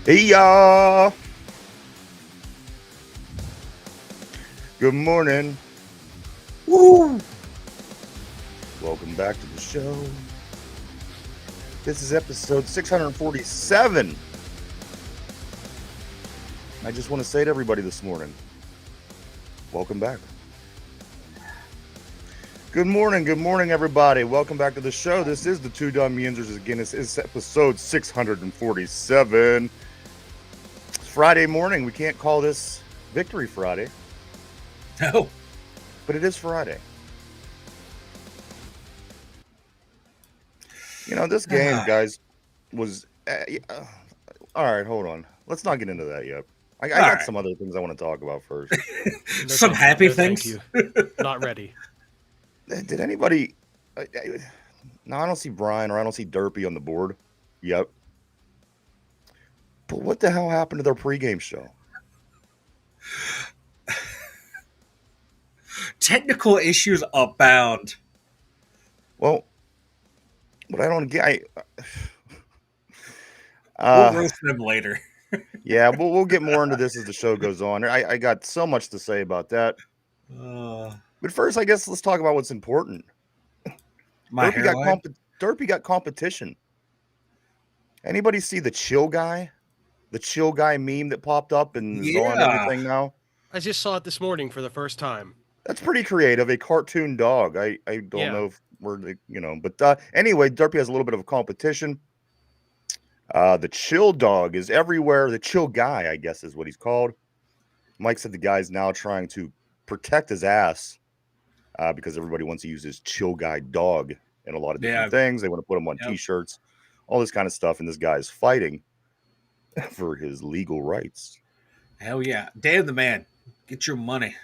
Hey y'all! Good morning. Woo! Welcome back to the show. This is episode 647. I just want to say to everybody this morning, welcome back. Good morning, everybody. Welcome back to the show. This is the Two Dumb Yinzers again. This is episode 647. It's Friday morning. We can't call this Victory Friday. No. But it is Friday. You know, this game, guys, was... all right, hold on. Let's not get into that yet. I got some other things I want to talk about first. Some happy things? Thank you. Not ready. Did anybody... no, I don't see Brian or I don't see Derpy on the board. Yep. But what the hell happened to their pregame show? Technical issues abound. Well, what I don't get... we'll roast them later. Yeah, we'll get more into this as the show goes on. I got so much to say about that. But first, I guess let's talk about what's important. Derpy got competition. Anybody see the chill guy? The chill guy meme that popped up and is on everything now? I just saw it this morning for the first time. That's pretty creative. A cartoon dog. I don't know if we're, but anyway, Derpy has a little bit of a competition. The chill dog is everywhere. The chill guy, I guess, is what he's called. Mike said the guy's now trying to protect his ass because everybody wants to use his chill guy dog in a lot of different things. They want to put him on T-shirts, all this kind of stuff. And this guy is fighting for his legal rights. Hell yeah. Damn the man. Get your money.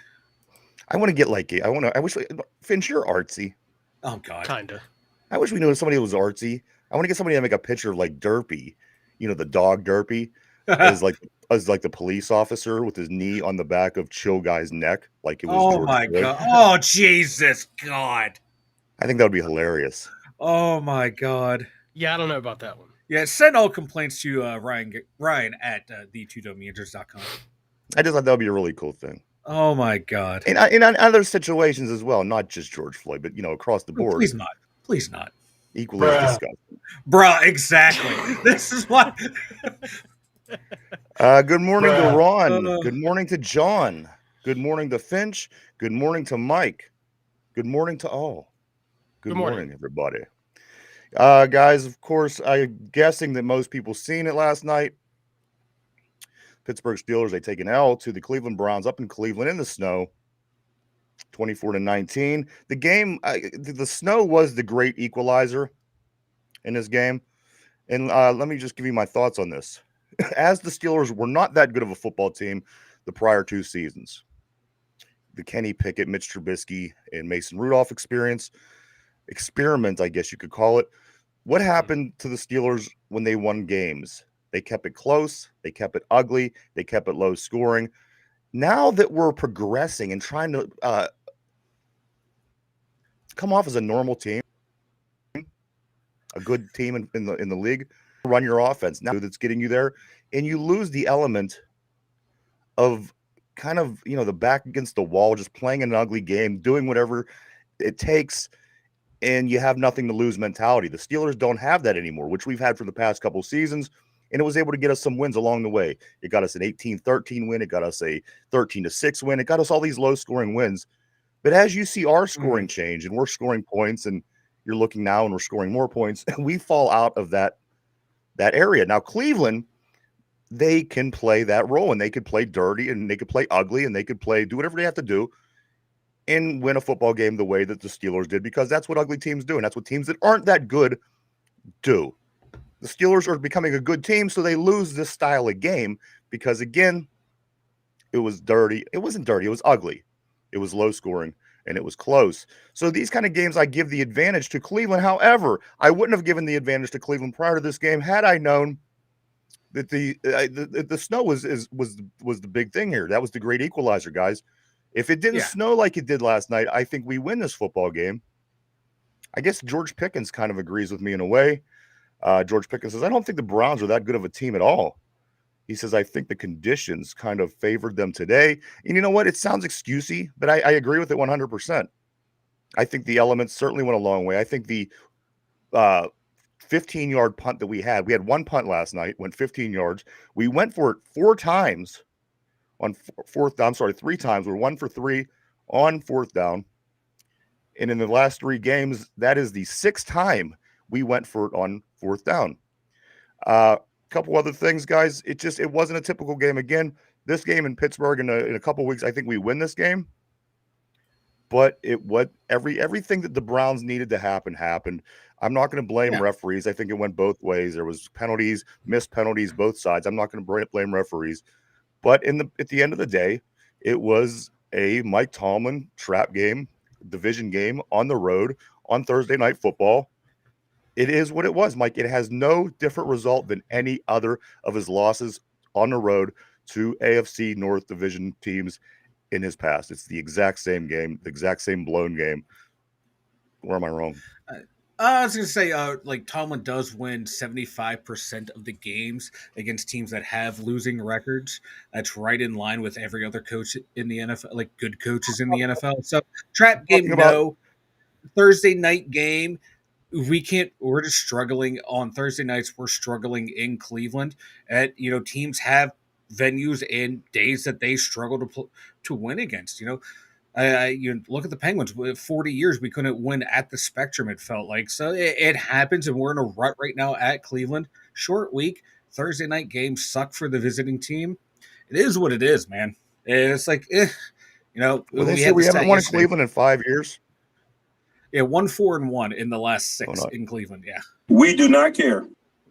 I want to get I wish, Finch, you're artsy. Oh, God. Kinda. I wish we knew somebody who was artsy. I want to get somebody to make a picture of like Derpy, the dog Derpy, as like the police officer with his knee on the back of Chill Guy's neck, like it was. Oh George my Floyd. God! Oh Jesus God! I think that would be hilarious. Oh my God! Yeah, I don't know about that one. Yeah, send all complaints to Ryan at the2dumbyinjers.com. I just thought that would be a really cool thing. Oh my God! And in other situations as well, not just George Floyd, but across the board. Please not. Equally as disgusting. Bruh, exactly. This is what. Good morning to Ron. Good morning to John. Good morning to Finch. Good morning to Mike. Good morning to all. Good morning, everybody. Guys, of course, I'm guessing that most people seen it last night. Pittsburgh Steelers, they take an L to the Cleveland Browns up in Cleveland in the snow. 24-19. The game, the snow was the great equalizer in this game. And let me just give you my thoughts on this. As the Steelers were not that good of a football team the prior two seasons. The Kenny Pickett, Mitch Trubisky, and Mason Rudolph experiment, I guess you could call it. What happened to the Steelers when they won games? They kept it close. They kept it ugly. They kept it low scoring. Now that we're progressing and trying to come off as a normal team, a good team in the league, run your offense now that's getting you there, and you lose the element of kind of the back against the wall, just playing an ugly game, doing whatever it takes, and you have nothing to lose mentality. The Steelers don't have that anymore, which we've had for the past couple seasons. And it was able to get us some wins along the way. It got us an 18-13 win. It got us a 13-6 win. It got us all these low-scoring wins. But as you see our scoring change, and we're scoring points, and you're looking now and we're scoring more points, we fall out of that area. Now, Cleveland, they can play that role, and they could play dirty, and they could play ugly, and they could do whatever they have to do and win a football game the way that the Steelers did, because that's what ugly teams do, and that's what teams that aren't that good do. The Steelers are becoming a good team, so they lose this style of game because, again, it was dirty. It wasn't dirty. It was ugly. It was low scoring, and it was close. So these kind of games, I give the advantage to Cleveland. However, I wouldn't have given the advantage to Cleveland prior to this game had I known that the snow was the big thing here. That was the great equalizer, guys. If it didn't snow like it did last night, I think we win this football game. I guess George Pickens kind of agrees with me in a way. George Pickens says, I don't think the Browns are that good of a team at all. He says, I think the conditions kind of favored them today. And you know what? It sounds excusey, but I agree with it 100%. I think the elements certainly went a long way. I think the 15-yard punt that we had one punt last night, went 15 yards. We went for it 4 times on fourth down. Sorry, 3 times. We're 1 for 3 on fourth down. And in the last 3 games, that is the 6th time we went for it on fourth down. Couple other things, guys. It wasn't a typical game. Again, this game in Pittsburgh in a couple weeks, I think we win this game. But everything that the Browns needed to happen happened. I'm not going to blame referees. I think it went both ways. There was penalties, missed penalties, both sides. I'm not going to blame referees. But at the end of the day, it was a Mike Tomlin trap game, division game on the road on Thursday Night Football. It is what it was, Mike. It has no different result than any other of his losses on the road to AFC North division teams in his past. It's the exact same game, the exact same blown game. Where am I wrong? I was going to say, like, Tomlin does win 75% of the games against teams that have losing records. That's right in line with every other coach in the NFL, like good coaches in the NFL. So, trap game, no. Thursday night game, we're just struggling on Thursday nights. We're struggling in Cleveland. Teams have venues and days that they struggle to win against. You look at the Penguins. 40 years we couldn't win at the Spectrum, it felt like. So it happens, and we're in a rut right now at Cleveland. Short week. Thursday night games suck for the visiting team. It is what it is, man. It's like, we haven't won in Cleveland in 5 years. Yeah, 1-4-1 in the last 6 in Cleveland. Yeah, we do not care.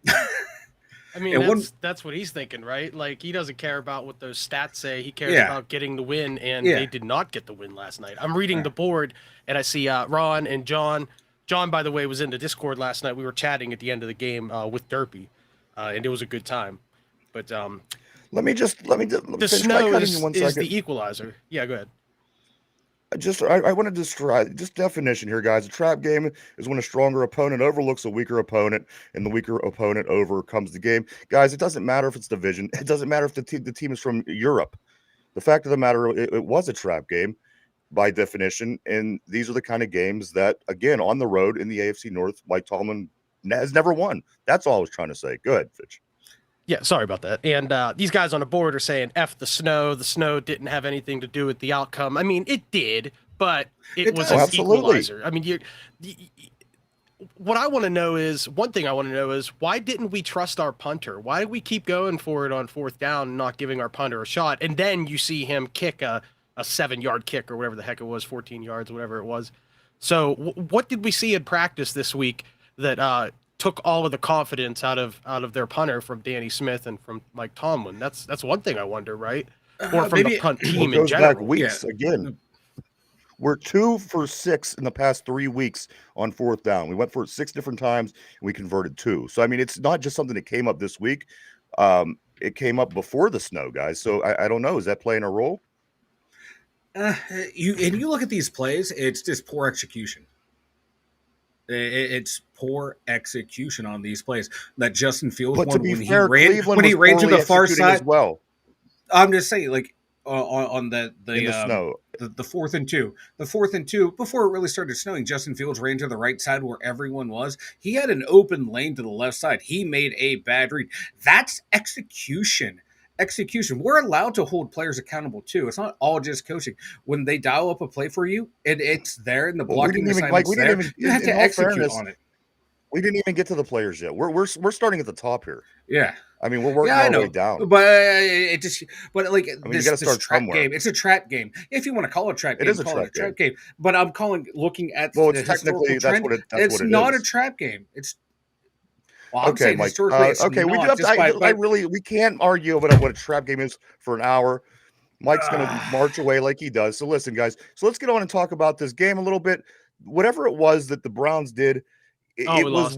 I mean, that's what he's thinking, right? Like, he doesn't care about what those stats say. He cares about getting the win, and they did not get the win last night. I'm reading the board, and I see Ron and John. John, by the way, was in the Discord last night. We were chatting at the end of the game with Derpy, and it was a good time. But let me the snow is the equalizer. Yeah, go ahead. I want to describe just definition here, guys. A trap game is when a stronger opponent overlooks a weaker opponent, and the weaker opponent overcomes the game. Guys, it doesn't matter if it's division. It doesn't matter if the team is from Europe. The fact of the matter, it was a trap game by definition, and these are the kind of games that, again, on the road in the AFC North, Mike Tomlin has never won. That's all I was trying to say. Go ahead, Fitch. Yeah, sorry about that. And these guys on the board are saying F the snow. The snow didn't have anything to do with the outcome. I mean, it did, but it was an equalizer. I mean, what I want to know is, one thing I want to know is, why didn't we trust our punter? Why did we keep going for it on fourth down and not giving our punter a shot? And then you see him kick a 7-yard kick or whatever the heck it was, 14 yards, whatever it was. So what did we see in practice this week that took all of the confidence out of their punter from Danny Smith and from Mike Tomlin? That's one thing I wonder, right? Or from the punt team in general. Back weeks again. We're 2 for 6 in the past 3 weeks on fourth down. We went for it 6 different times, and we converted 2. So I mean, it's not just something that came up this week. It came up before the snow, guys. So I don't know. Is that playing a role? You look at these plays. It's just poor execution. It's poor execution on these plays. That Justin Fields won when he ran to the far side. As well. I'm just saying, like on the snow, the 4th and 2, before it really started snowing, Justin Fields ran to the right side where everyone was. He had an open lane to the left side. He made a bad read. That's execution. We're allowed to hold players accountable too. It's not all just coaching. When they dial up a play for you, and it's there in the blocking assignments, you have to execute on it. We didn't even get to the players yet. We're starting at the top here. Yeah. I mean, we're working our way down. But this trap game, it's a trap game. If you want to call it a trap game, call it a trap game. But I'm looking at it's technically that's what it is. It's not a trap game. It's okay, Mike. Okay, we do have we can't argue about what a trap game is for an hour. Mike's going to march away like he does. So listen, guys. So let's get on and talk about this game a little bit. Whatever it was that the Browns did, it was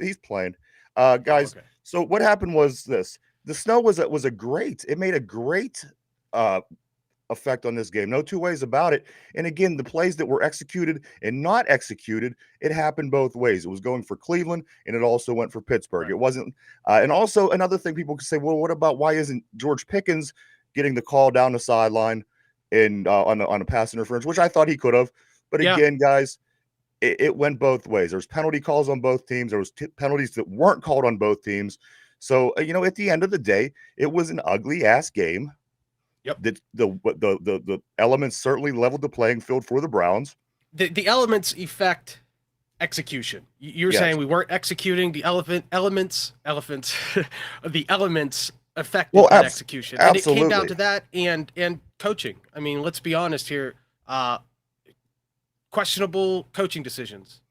he's playing. Guys. Okay. So what happened was this: the snow was a great. It made a great effect on this game. No two ways about it. And again, the plays that were executed and not executed, it happened both ways. It was going for Cleveland, and it also went for Pittsburgh. Right. It wasn't. And also another thing, people could say, well, what about why isn't George Pickens getting the call down the sideline and on a pass interference, which I thought he could have. But again, guys, it went both ways. There's penalty calls on both teams. There was penalties that weren't called on both teams. So, at the end of the day, it was an ugly ass game. Yep. The elements certainly leveled the playing field for the Browns. The elements affect execution. You're saying we weren't executing the elements, the elements affected that execution. And absolutely. It came down to that and coaching. I mean, let's be honest here. Questionable coaching decisions.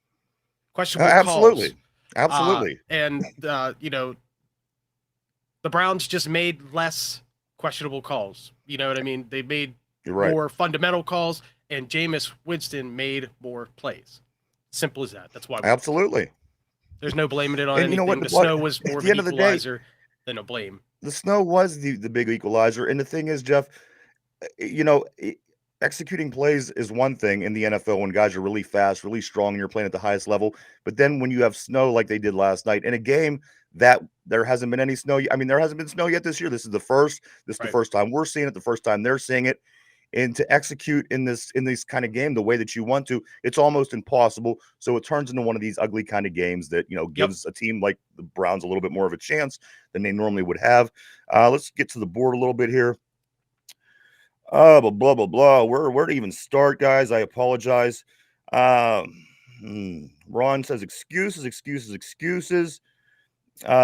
Questionable calls. Absolutely. And the Browns just made less questionable calls. You know what I mean? They made more fundamental calls, and Jameis Winston made more plays. Simple as that. That's why. Absolutely. There's no blaming it on anything. You know what? The snow was more of an equalizer than a blame. The snow was the big equalizer. And the thing is, Jeff, executing plays is one thing in the NFL when guys are really fast, really strong, and you're playing at the highest level. But then when you have snow like they did last night in a game that there hasn't been any snow. I mean, there hasn't been snow yet this year. This is the first. This is the first time we're seeing it. The first time they're seeing it. And to execute in this kind of game the way that you want to, it's almost impossible. So it turns into one of these ugly kind of games that gives a team like the Browns a little bit more of a chance than they normally would have. Let's get to the board a little bit here. Blah blah blah blah. Where to even start, guys? I apologize. Ron says excuses.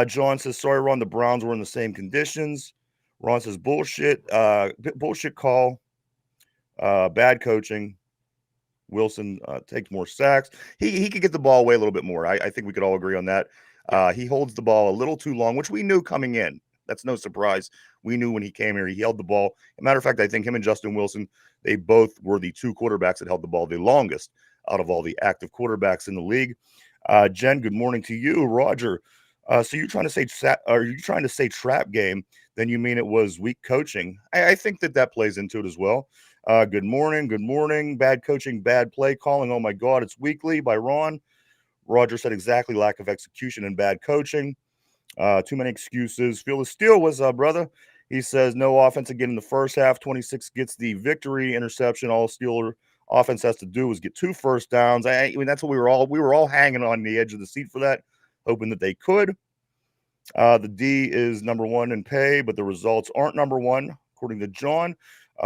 John says sorry, Ron. The Browns were in the same conditions. Ron says bullshit. Bullshit call. Bad coaching. Wilson takes more sacks. He could get the ball away a little bit more. I think we could all agree on that. He holds the ball a little too long, which we knew coming in. That's no surprise. We knew when he came here, he held the ball. As a matter of fact, I think him and Justin Wilson, they both were the two quarterbacks that held the ball the longest out of all the active quarterbacks in the league. Jen, good morning to you. Roger, so you're trying to say trap game? Then you mean it was weak coaching? I think that plays into it as well. Good morning. Bad coaching, bad play calling. Oh my God, it's weekly by Ron. Roger said exactly, lack of execution and bad coaching. Too many excuses. Feel the steal was brother. He says no offense again in the first half. 26 gets the victory. Interception. All Steeler offense has to do is get 2 first downs. I mean, that's what we were all hanging on the edge of the seat for that, hoping that they could. The D is number 1 in pay, but the results aren't number 1, according to John.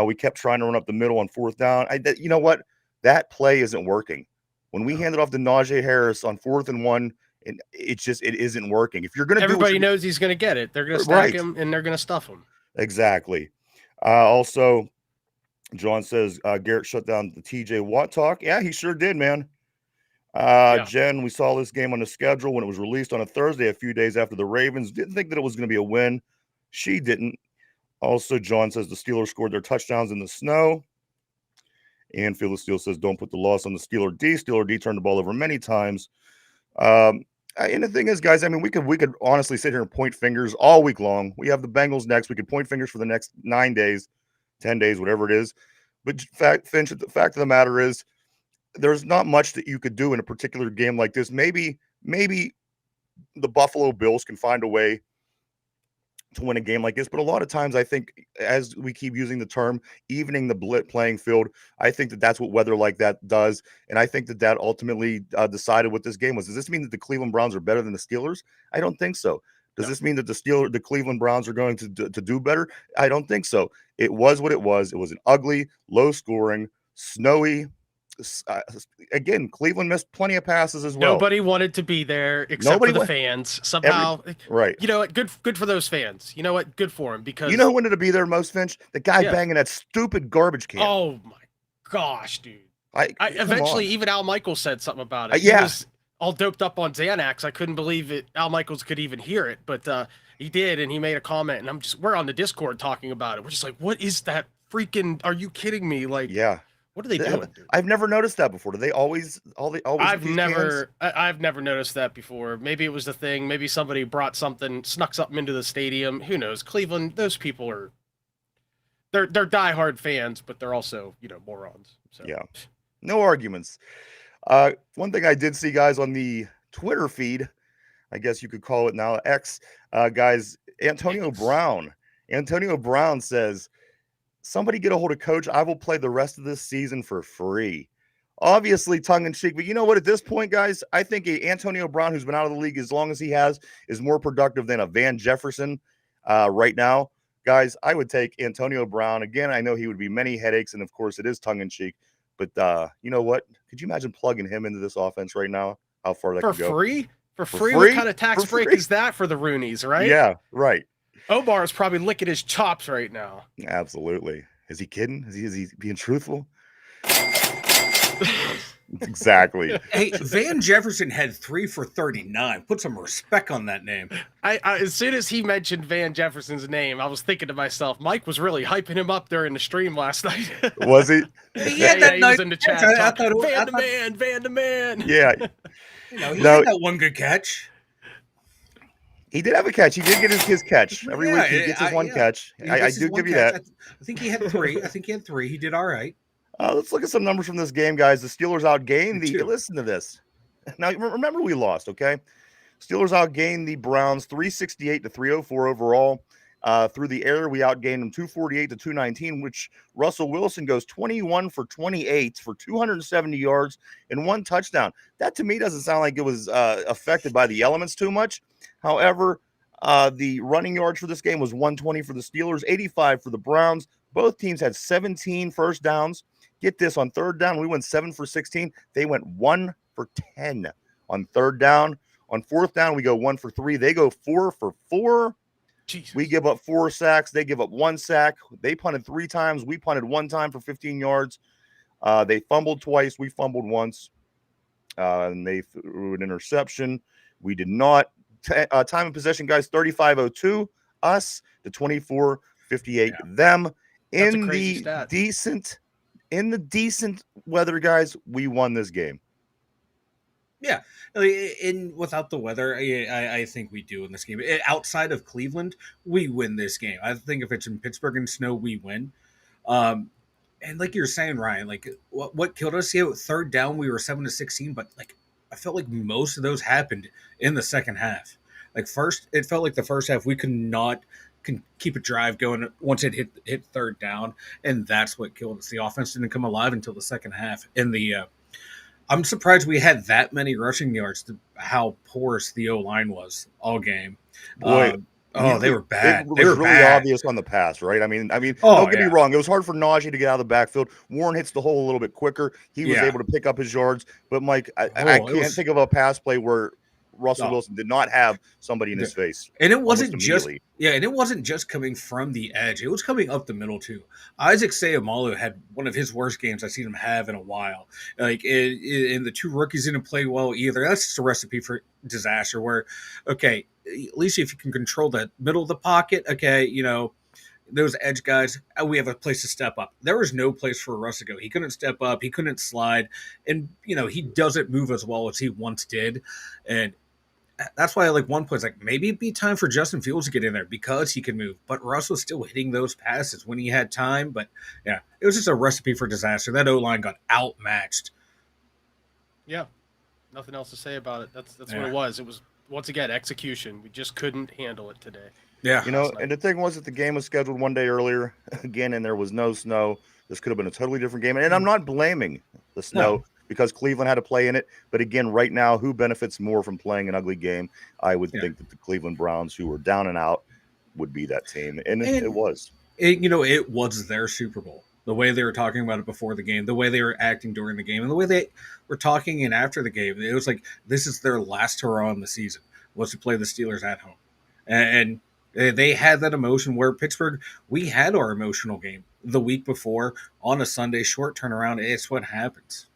We kept trying to run up the middle on 4th down. You know what? That play isn't working. When we handed off to Najee Harris on 4th and 1, and it isn't working. If you're going to everybody knows he's going to get it. They're going to stack him and they're going to stuff him. Exactly. Also, John says Garrett shut down the TJ Watt talk. Yeah, he sure did, man. Jen, we saw this game on the schedule when it was released on a Thursday, a few days after the Ravens. Didn't think that it was going to be a win. She didn't. Also, John says the Steelers scored their touchdowns in the snow. And Phil Steele says don't put the loss on the Steeler D. Steeler D turned the ball over many times. And the thing is, guys, I mean, we could honestly sit here and point fingers all week long. We have the Bengals next. We could point fingers for the next 9 days, 10 days, whatever it is. But Finch, the fact of the matter is, there's not much that you could do in a particular game like this. Maybe the Buffalo Bills can find a way to win a game like this. But a lot of times, I think, as we keep using the term evening the playing field, I think that's what weather like that does. And I think that ultimately decided what this game was. Does this mean that the Cleveland Browns are better than the Steelers? I don't think so. Does this mean that the Cleveland Browns are going to do better? I don't think so. It was what it was. It was an ugly, low scoring, snowy. Again, Cleveland missed plenty of passes as well. Nobody wanted to be there except for the fans. Somehow, right? You know what? Good for those fans. You know what? Good for them because you know who wanted to be there most, Finch? The guy banging that stupid garbage can. Oh my gosh, dude! I eventually even Al Michaels said something about it. He was all doped up on Xanax. I couldn't believe it. Al Michaels could even hear it, but he did, and he made a comment. And we're on the Discord talking about it. We're just like, what is that freaking? Are you kidding me? Like, yeah. What are they doing, dude? I've never noticed that before. Do they always? I've never noticed that before. Maybe it was the thing. Maybe somebody snuck something into the stadium. Who knows? Cleveland, those people are they're diehard fans, but they're also, morons. So yeah, no arguments. One thing I did see, guys, on the Twitter feed, I guess you could call it now, X, guys, Antonio Brown says, somebody get a hold of Coach. I will play the rest of this season for free. Obviously tongue in cheek, but you know what? At this point, guys, I think Antonio Brown, who's been out of the league as long as he has, is more productive than a Van Jefferson right now. Guys, I would take Antonio Brown. Again, I know he would be many headaches, and of course it is tongue in cheek, but you know what? Could you imagine plugging him into this offense right now? How far that could go? For free? What kind of tax break is that for the Roonies, right? Yeah, right. Omar is probably licking his chops right now. Absolutely. Is he kidding? Is he being truthful? Exactly. Hey, Van Jefferson had 3 for 39. Put some respect on that name. I as soon as he mentioned Van Jefferson's name, I was thinking to myself, Mike was really hyping him up during the stream last night. Was he? He was in the chat. Van the man. Yeah. He had that one good catch. He did have a catch. He did get his catch. Every week he gets his one catch. I do give you that. I think he had 3. He did all right. Let's look at some numbers from this game, guys. The Steelers outgained listen to this. Now, remember we lost, okay? Steelers outgained the Browns 368 to 304 overall. Through the air, we outgained them 248 to 219, which Russell Wilson goes 21 for 28 for 270 yards and 1 touchdown. That, to me, doesn't sound like it was affected by the elements too much. However, the running yards for this game was 120 for the Steelers, 85 for the Browns. Both teams had 17 first downs. Get this, on third down, we went 7 for 16. They went 1 for 10 on third down. On fourth down, we go 1 for 3. They go 4 for 4. Jesus. We give up 4 sacks. They give up 1 sack. They punted 3 times. We punted 1 time for 15 yards. They fumbled twice. We fumbled once. And they threw an interception. We did not. Time of possession, guys, 35:02 us to 24:58 them. In the decent weather, guys, we won this game. Yeah, without the weather, I think we do in this game. Outside of Cleveland, we win this game. I think if it's in Pittsburgh and snow, we win. And like you're saying, Ryan, like what killed us? Yeah, third down, we were 7 to 16, but like I felt like most of those happened in the second half. Like it felt like the first half we could not keep a drive going once it hit third down, and that's what killed us. The offense didn't come alive until the second half. And I'm surprised we had that many rushing yards. How porous the O-line was all game. Boy, they were bad. It was really obvious on the pass, right? I mean, don't get me wrong. It was hard for Najee to get out of the backfield. Warren hits the hole a little bit quicker. He was able to pick up his yards. But, Mike, I can't think of a pass play where Russell Wilson did not have somebody in his face. And it wasn't just coming from the edge. It was coming up the middle too. Isaac Seumalo had one of his worst games I've seen him have in a while. Like and the 2 rookies didn't play well either. That's just a recipe for disaster where, okay, at least if you can control the middle of the pocket, okay, those edge guys, we have a place to step up. There was no place for Russ to go. He couldn't step up. He couldn't slide. And, he doesn't move as well as he once did. And that's why, like, one point, like, maybe it'd be time for Justin Fields to get in there because he can move. But Russ was still hitting those passes when he had time. But, yeah, it was just a recipe for disaster. That O-line got outmatched. Yeah. Nothing else to say about it. That's what it was. It was, once again, execution. We just couldn't handle it today. Yeah. And the thing was that the game was scheduled one day earlier, again, and there was no snow. This could have been a totally different game. And I'm not blaming the snow. Because Cleveland had to play in it. But again, right now, who benefits more from playing an ugly game? I would think that the Cleveland Browns, who were down and out, would be that team. And it was. It was their Super Bowl. The way they were talking about it before the game, the way they were acting during the game, and the way they were talking in after the game. It was like, this is their last hurrah in the season, was to play the Steelers at home. And they had that emotion where Pittsburgh, we had our emotional game the week before on a Sunday, short turnaround. It's what happens.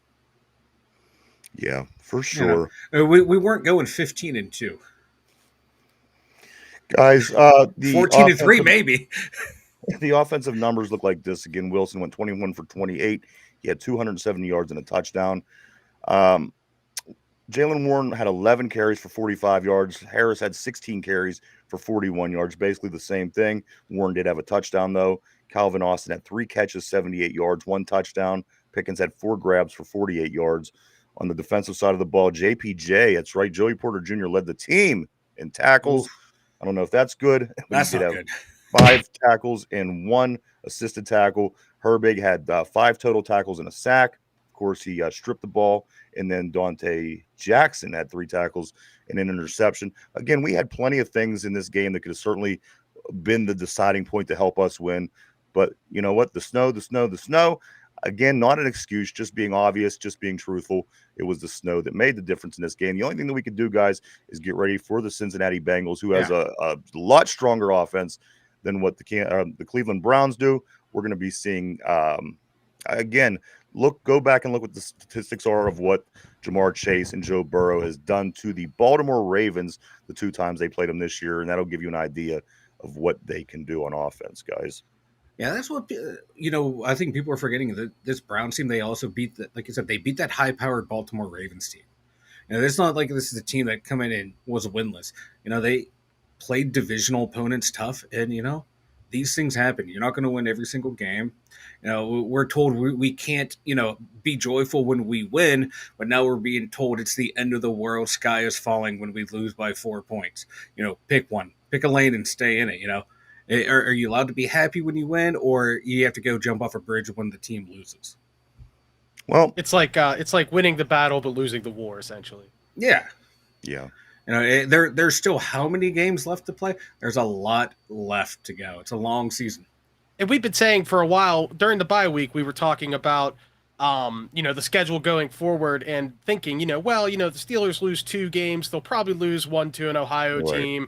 Yeah, for sure. We weren't going 15-2. Guys, the 14-3 maybe. The offensive numbers look like this. Again, Wilson went 21 for 28. He had 270 yards and a touchdown. Jaylen Warren had 11 carries for 45 yards. Harris had 16 carries for 41 yards. Basically the same thing. Warren did have a touchdown, though. Calvin Austin had 3 catches, 78 yards, 1 touchdown. Pickens had 4 grabs for 48 yards. On the defensive side of the ball, JPJ, that's right, Joey Porter Jr. led the team in tackles. Oof. I don't know if that's good. That's not good. 5 tackles and 1 assisted tackle. Herbig had 5 total tackles and a sack. Of course, he stripped the ball. And then Dante Jackson had 3 tackles and an interception. Again, we had plenty of things in this game that could have certainly been the deciding point to help us win. But you know what? The snow. Again, not an excuse, just being obvious, just being truthful. It was the snow that made the difference in this game. The only thing that we could do, guys, is get ready for the Cincinnati Bengals, who has a lot stronger offense than what the Cleveland Browns do. We're going to be seeing, again, go back and look what the statistics are of what Jamar Chase and Joe Burrow has done to the Baltimore Ravens the 2 times they played them this year, and that'll give you an idea of what they can do on offense, guys. Yeah, that's what I think people are forgetting that this Browns team, they also beat like you said, they beat that high-powered Baltimore Ravens team. It's not like this is a team that come in and was winless. They played divisional opponents tough, and these things happen. You're not going to win every single game. We're told we can't be joyful when we win, but now we're being told it's the end of the world, sky is falling when we lose by 4 points. Pick one, pick a lane and stay in it. Are you allowed to be happy when you win, or you have to go jump off a bridge when the team loses? Well, it's like winning the battle but losing the war, essentially. Yeah. There's still how many games left to play? There's a lot left to go. It's a long season. And we've been saying for a while during the bye week, we were talking about the schedule going forward and thinking, the Steelers lose 2 games, they'll probably lose 1 to an Ohio team.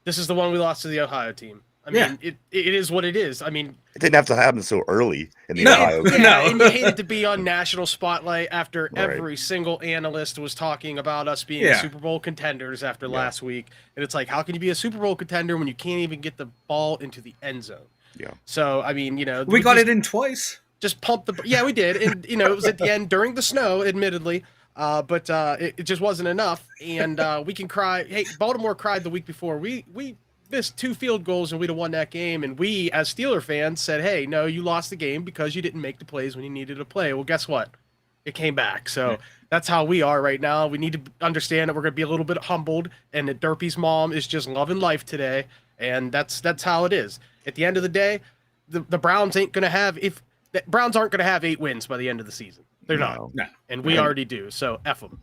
This is the one we lost to the Ohio team. I mean, it is what it is. I mean, it didn't have to happen so early in the Ohio game. And you hated to be on national spotlight after every single analyst was talking about us being Super Bowl contenders after last week. And it's like, how can you be a Super Bowl contender when you can't even get the ball into the end zone? Yeah. So, I mean, we got it in twice. Just pump we did. And, it was at the end during the snow, admittedly. But it just wasn't enough, and we can cry. Hey, Baltimore cried the week before. We missed 2 field goals, and we'd have won that game. And we, as Steeler fans, said, "Hey, no, you lost the game because you didn't make the plays when you needed to play." Well, guess what? It came back. So that's how we are right now. We need to understand that we're going to be a little bit humbled, and that Derpy's mom is just loving life today, and that's how it is. At the end of the day, the Browns aren't going to have the Browns aren't going to have 8 wins by the end of the season. They're not. No. And we already do. So F them.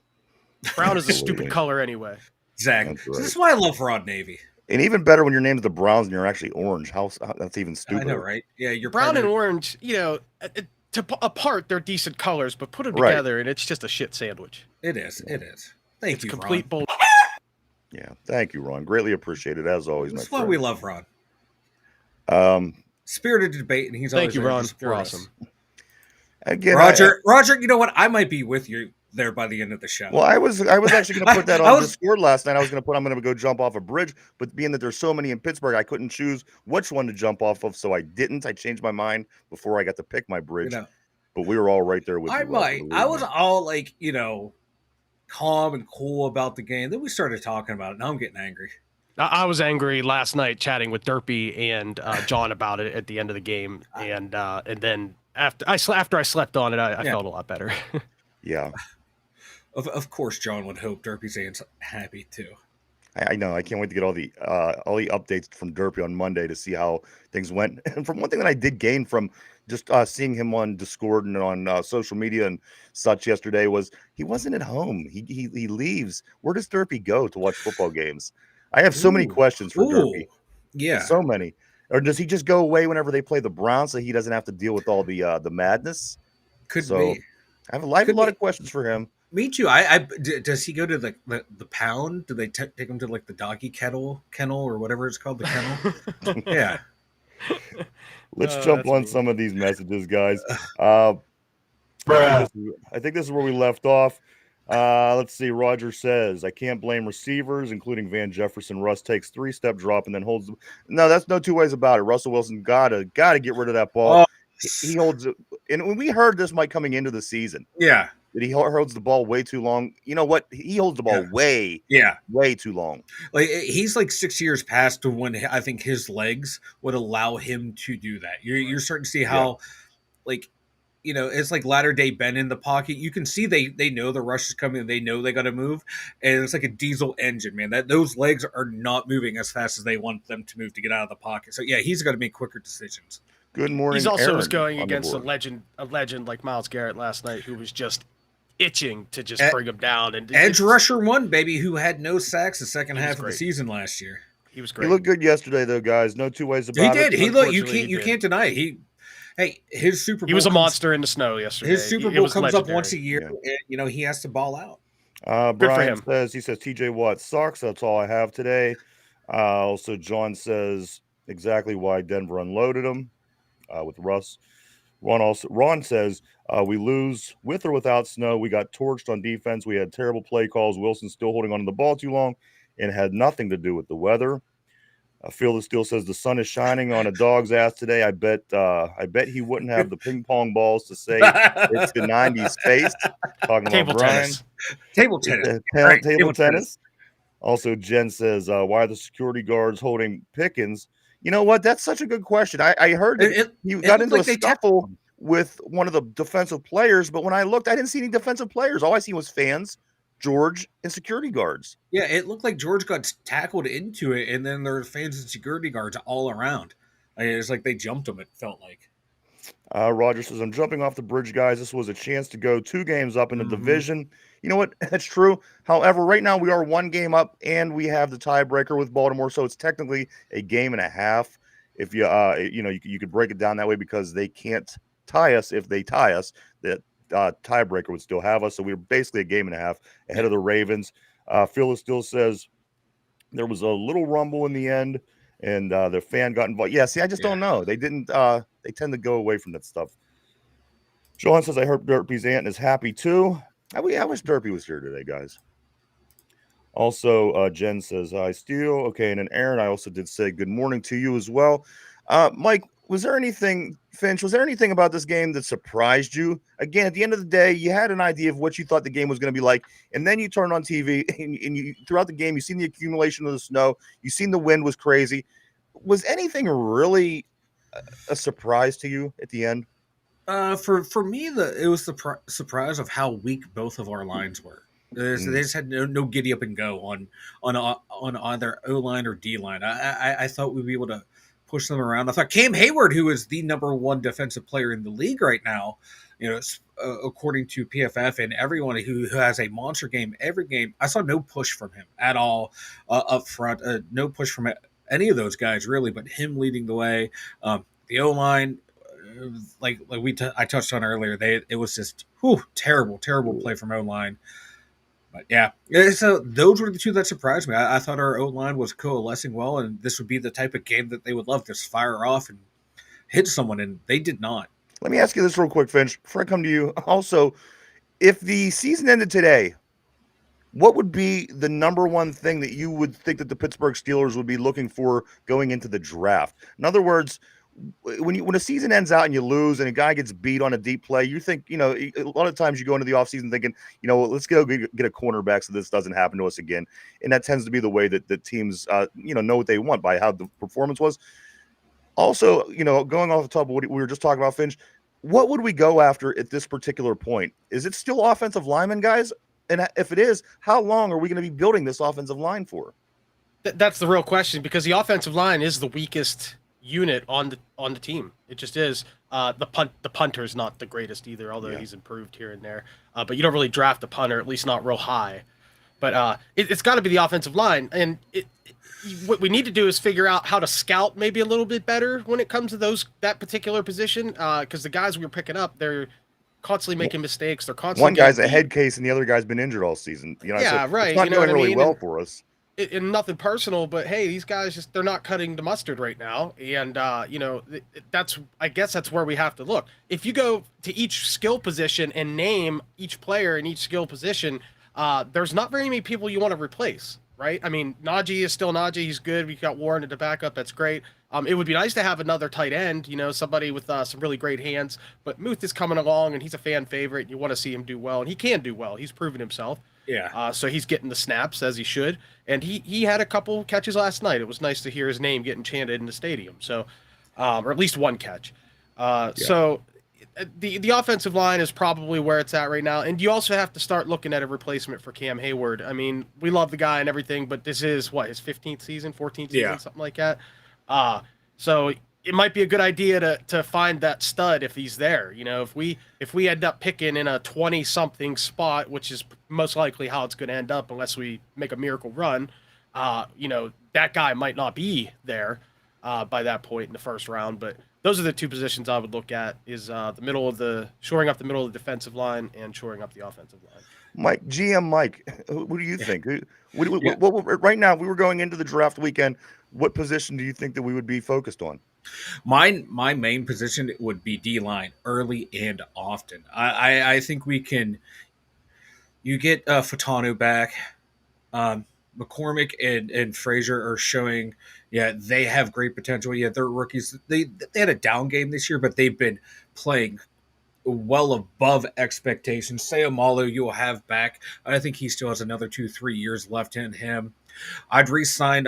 Brown is a stupid color anyway. Exactly. Right. This is why I love Rod Navy. And even better when your name's the Browns and you're actually orange. That's even stupider. I know, right? Yeah, you're brown and orange, apart, they're decent colors, but put them together and it's just a shit sandwich. It is. It is. Thank you, complete Ron. Yeah. Thank you, Ron. Greatly appreciated, as always. That's why we love Ron. Spirited debate, and he's Thank always you, Ron. You're awesome. Again, Roger, you know what? I might be with you there by the end of the show. Well, I was actually going to put that on Discord last night. I'm going to go jump off a bridge, but being that there's so many in Pittsburgh, I couldn't choose which one to jump off of, so I didn't. I changed my mind before I got to pick my bridge. But we were all right there with you. I was all like, calm and cool about the game. Then we started talking about it. Now I'm getting angry. I was angry last night chatting with Derpy and John about it at the end of the game, and then after I slept on it, I felt a lot better. Yeah. Of course, John would hope Derpy's happy too. I know. I can't wait to get all the updates from Derpy on Monday to see how things went. And from one thing that I did gain from just seeing him on Discord and on social media and such yesterday was he wasn't at home. He leaves. Where does Derpy go to watch football games? I have so many questions for Derpy. Yeah, so many. Or does he just go away whenever they play the Browns so he doesn't have to deal with all the madness? Could be. I have a lot of questions for him. Me too. Does he go to the pound? Do they take him to like the doggy kennel or whatever it's called, the kennel? Yeah. Let's jump on some of these messages, guys. I think this is where we left off. Let's see. Roger says, I can't blame receivers, including Van Jefferson. Russ takes 3-step drop and then holds. No, that's no 2 ways about it. Russell Wilson gotta get rid of that ball. He holds it. And we heard this might coming into the season. Yeah. that he holds the ball way too long. You know what? He holds the ball way too long. Like he's like 6 years past to when I think his legs would allow him to do that. You're starting to see how, like, it's like latter day Ben in the pocket. You can see they know the rush is coming and they know they got to move, and it's like a diesel engine, man. That those legs are not moving as fast as they want them to move to get out of the pocket. So yeah, he's got to make quicker decisions. Good morning. He's also Aaron was going against a legend like Myles Garrett last night, who was just itching to just bring him down. And edge rusher one, baby, who had no sacks the second half of the season last year. He was great. He looked good yesterday, though, guys. No two ways about it. He did. You can't deny it. His Super Bowl. He was a monster in the snow yesterday. His Super Bowl comes up once a year, and he has to ball out. Brian says TJ Watt sucks. That's all I have today. Also, John says exactly why Denver unloaded him with Russ. Ron says we lose with or without snow. We got torched on defense. We had terrible play calls. Wilson still holding on to the ball too long, and it had nothing to do with the weather. Phil still says the sun is shining on a dog's ass today. I bet he wouldn't have the ping pong balls to say it's the 90s space. Talking about Brian. Table tennis. Table tennis. Also, Jen says, why are the security guards holding Pickens? You know what? That's such a good question. I heard that he got into a scuffle with one of the defensive players, but when I looked, I didn't see any defensive players. All I see was fans, George, and security guards. Yeah, it looked like George got tackled into it, and then there were fans and security guards all around. It's like they jumped him, it felt like. Roger says, I'm jumping off the bridge, guys. This was a chance to go 2 games up in the division. You know what? That's true. However, right now we are 1 game up, and we have the tiebreaker with Baltimore, so it's technically a game and a half. If you you could break it down that way because they can't tie us. If they tie us, that tiebreaker would still have us. So we're basically a game and a half ahead of the Ravens. Phyllis still says there was a little rumble in the end, and the fan got involved. Yeah, see, I just don't know. They didn't. They tend to go away from that stuff. Sean says, I hope Derpy's aunt is happy too. I wish Derpy was here today, guys. Also, Jen says, hi, Steele. Okay, and then Aaron, I also did say good morning to you as well. Mike, was there anything about this game that surprised you? Again, at the end of the day, you had an idea of what you thought the game was going to be like, and then you turned on TV, and you throughout the game, you've seen the accumulation of the snow. You've seen the wind was crazy. Was anything really a surprise to you at the end? For me, it was the surprise of how weak both of our lines were. They just had no giddy up and go on either O line or D line. I thought we'd be able to push them around. I thought Cam Hayward, who is the number 1 defensive player in the league right now, according to PFF and everyone who has a monster game every game, I saw no push from him at all up front. No push from any of those guys really, but him leading the way. The O line, I touched on earlier, it was just terrible play from O line. But yeah, so those were the 2 that surprised me. I thought our O-line was coalescing well, and this would be the type of game that they would love to fire off and hit someone, and they did not. Let me ask you this real quick, Finch, before I come to you. Also, if the season ended today, what would be the number 1 thing that you would think that the Pittsburgh Steelers would be looking for going into the draft? In other words, when a season ends out and you lose and a guy gets beat on a deep play, you think, a lot of times you go into the offseason thinking, let's go get a cornerback so this doesn't happen to us again. And that tends to be the way that the teams, know what they want by how the performance was. Also, going off the top of what we were just talking about, Finch, what would we go after at this particular point? Is it still offensive linemen, guys? And if it is, how long are we going to be building this offensive line for? That's the real question, because the offensive line is the weakest unit on the team. It just is. The punter's not the greatest either, although he's improved here and there. But you don't really draft a punter, at least not real high. But it's got to be the offensive line, and what we need to do is figure out how to scout maybe a little bit better when it comes to that particular position. Because the guys we were picking up, they're constantly making mistakes. They're constantly one guy's a head case, and the other guy's been injured all season. Yeah, right. It's not going really well for us. And nothing personal, but hey, these guys they're not cutting the mustard right now. And, I guess that's where we have to look. If you go to each skill position and name each player in each skill position, there's not very many people you want to replace. right? I mean, Najee is still Najee. He's good. We got Warren at the backup. That's great. It would be nice to have another tight end, somebody with some really great hands. But Muth is coming along, and he's a fan favorite. You want to see him do well, and he can do well. He's proven himself. Yeah. So he's getting the snaps as he should, and he had a couple catches last night. It was nice to hear his name getting chanted in the stadium. So, or at least one catch. So the offensive line is probably where it's at right now, and you also have to start looking at a replacement for Cam Hayward. I mean, we love the guy and everything, but this is his 15th season, 14th season, something like that. So it might be a good idea to find that stud if he's there. If we end up picking in a 20-something spot, which is most likely how it's going to end up unless we make a miracle run, that guy might not be there by that point in the first round. But those are the two positions I would look at: is shoring up the middle of the defensive line and shoring up the offensive line. GM Mike, what do you think? Right now, if we were going into the draft weekend, what position do you think that we would be focused on? My main position would be D-line, early and often. I think we can. You get Fatano back. McCormick and Frazier are showing, they have great potential. Yeah, they're rookies. They had a down game this year, but they've been playing well above expectations. Sayamalu you'll have back. I think he still has another 2-3 years left in him. I'd re-sign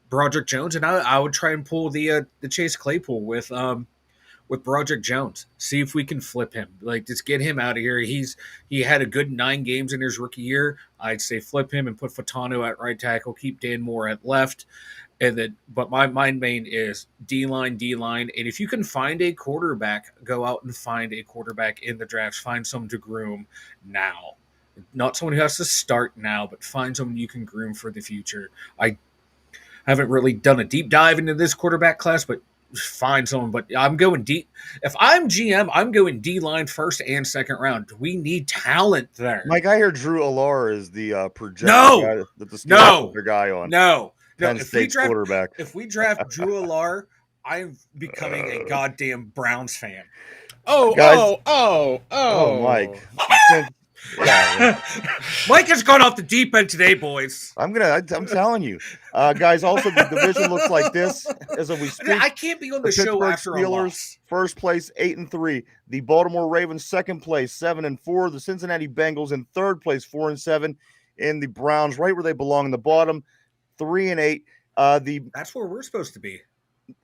Broderick Jones, and I would try and pull the Chase Claypool with Broderick Jones. See if we can flip him. Just get him out of here. He had a good 9 games in his rookie year. I'd say flip him and put Fatano at right tackle, keep Dan Moore at left. But my main is D-line. And if you can find a quarterback, go out and find a quarterback in the drafts. Find someone to groom now. Not someone who has to start now, but find someone you can groom for the future. I haven't really done a deep dive into this quarterback class, but find someone. But I'm going deep. If I'm GM, I'm going D-line first and second round. We need talent there. Mike, I hear Drew Alar is the projected guy that the Steelers put their guy on. No. Penn State quarterback. If we draft Drew Alar, I'm becoming a goddamn Browns fan. Oh, Mike. Mike has gone off the deep end today, boys. I'm telling you, guys. Also, the division looks like this as we speak. I can't be on the show after Steelers, a loss. First place, 8-3. The Baltimore Ravens, second place, 7-4. The Cincinnati Bengals in third place, 4-7. And the Browns, right where they belong, in the bottom, 3-8. That's where we're supposed to be.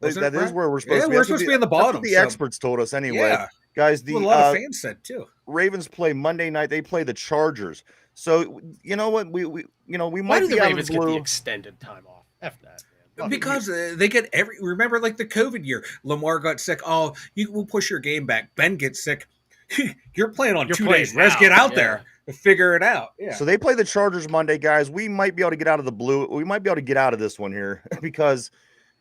That is where we're supposed to be. We're supposed to be in the bbottom. That's what the experts told us anyway. Yeah. Guys, a lot of fans said too. Ravens play Monday night. They play the Chargers. So you know what? We might be out of the blue. Get the extended time off? F that, man. Because they get remember like the COVID year. Lamar got sick. Oh, we'll push your game back. Ben gets sick. You're playing on 2 days. Let's get out there and figure it out. Yeah. So they play the Chargers Monday, guys. We might be able to get out of the blue. We might be able to get out of this one here because,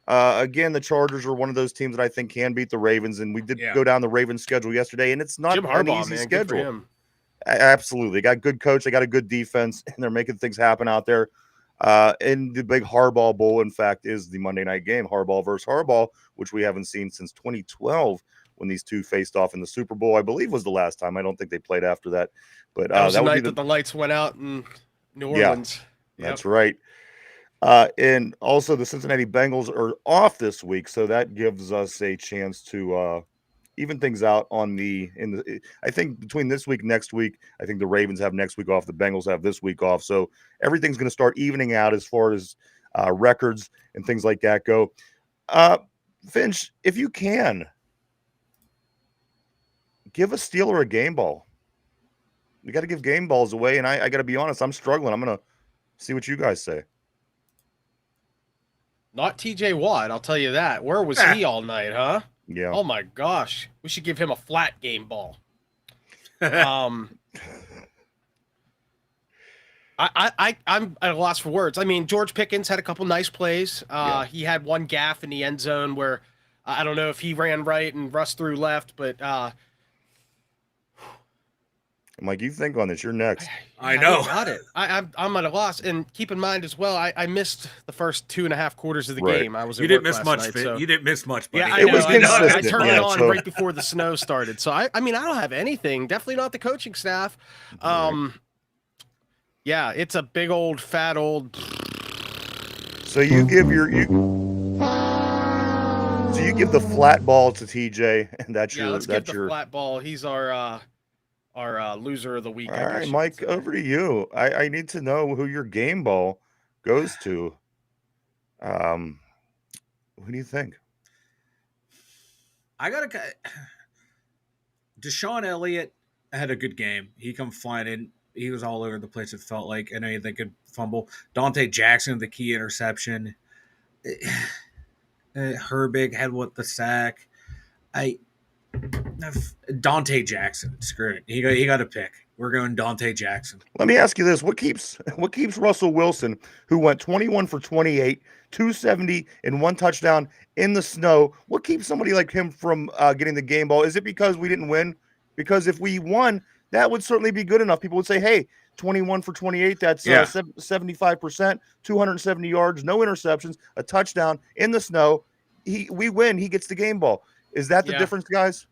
again, the Chargers are one of those teams that I think can beat the Ravens. And we did go down the Ravens schedule yesterday, and it's not an easy schedule. Absolutely. They got a good coach. They got a good defense, and they're making things happen out there. And the big Harbaugh Bowl, in fact, is the Monday night game, Harbaugh versus Harbaugh, which we haven't seen since 2012 when these two faced off in the Super Bowl, I believe was the last time. I don't think they played after that. But that was the night that the lights went out in New Orleans. Yeah, that's right. And also the Cincinnati Bengals are off this week, so that gives us a chance to even things out I think between this week and next week. I think the Ravens have next week off, the Bengals have this week off, so everything's going to start evening out as far as records and things like that go. Finch, if you can, give a Steeler a game ball. We got to give game balls away, and I got to be honest, I'm struggling. I'm going to see what you guys say. Not TJ Watt, I'll tell you that. Where was he all night, huh? Yeah. Oh my gosh. We should give him a flat game ball. I'm at a loss for words. I mean, George Pickens had a couple nice plays. He had one gaff in the end zone where I don't know if he ran right and Russ threw left, but Mike, you think on this. You're next. I know. I got it. I'm at a loss. And keep in mind as well, I missed the first 2.5 quarters of the game. I was. You didn't miss much. You didn't miss much. Buddy. Yeah, I know. I turned it on right before the snow started. So I mean, I don't have anything. Definitely not the coaching staff. Yeah, it's a big old fat old. So you give the flat ball to TJ, and that's let's your give the flat ball. He's our loser of the week. All right, Mike, over to you. I need to know who your game ball goes to. Who do you think? I gotta. Deshaun Elliott had a good game. He come flying in. He was all over the place. It felt like. I know he had a good fumble. Dante Jackson, the key interception. Herbig had the sack. Dante Jackson. Screw it. He got a pick. We're going Dante Jackson. Let me ask you this: What keeps Russell Wilson, who went 21 for 28, 270 and 1 touchdown in the snow? What keeps somebody like him from getting the game ball? Is it because we didn't win? Because if we won, that would certainly be good enough. People would say, "Hey, 21 for 28. That's 75%, 270 yards, no interceptions, a touchdown in the snow. We win. He gets the game ball." Is that the difference, guys?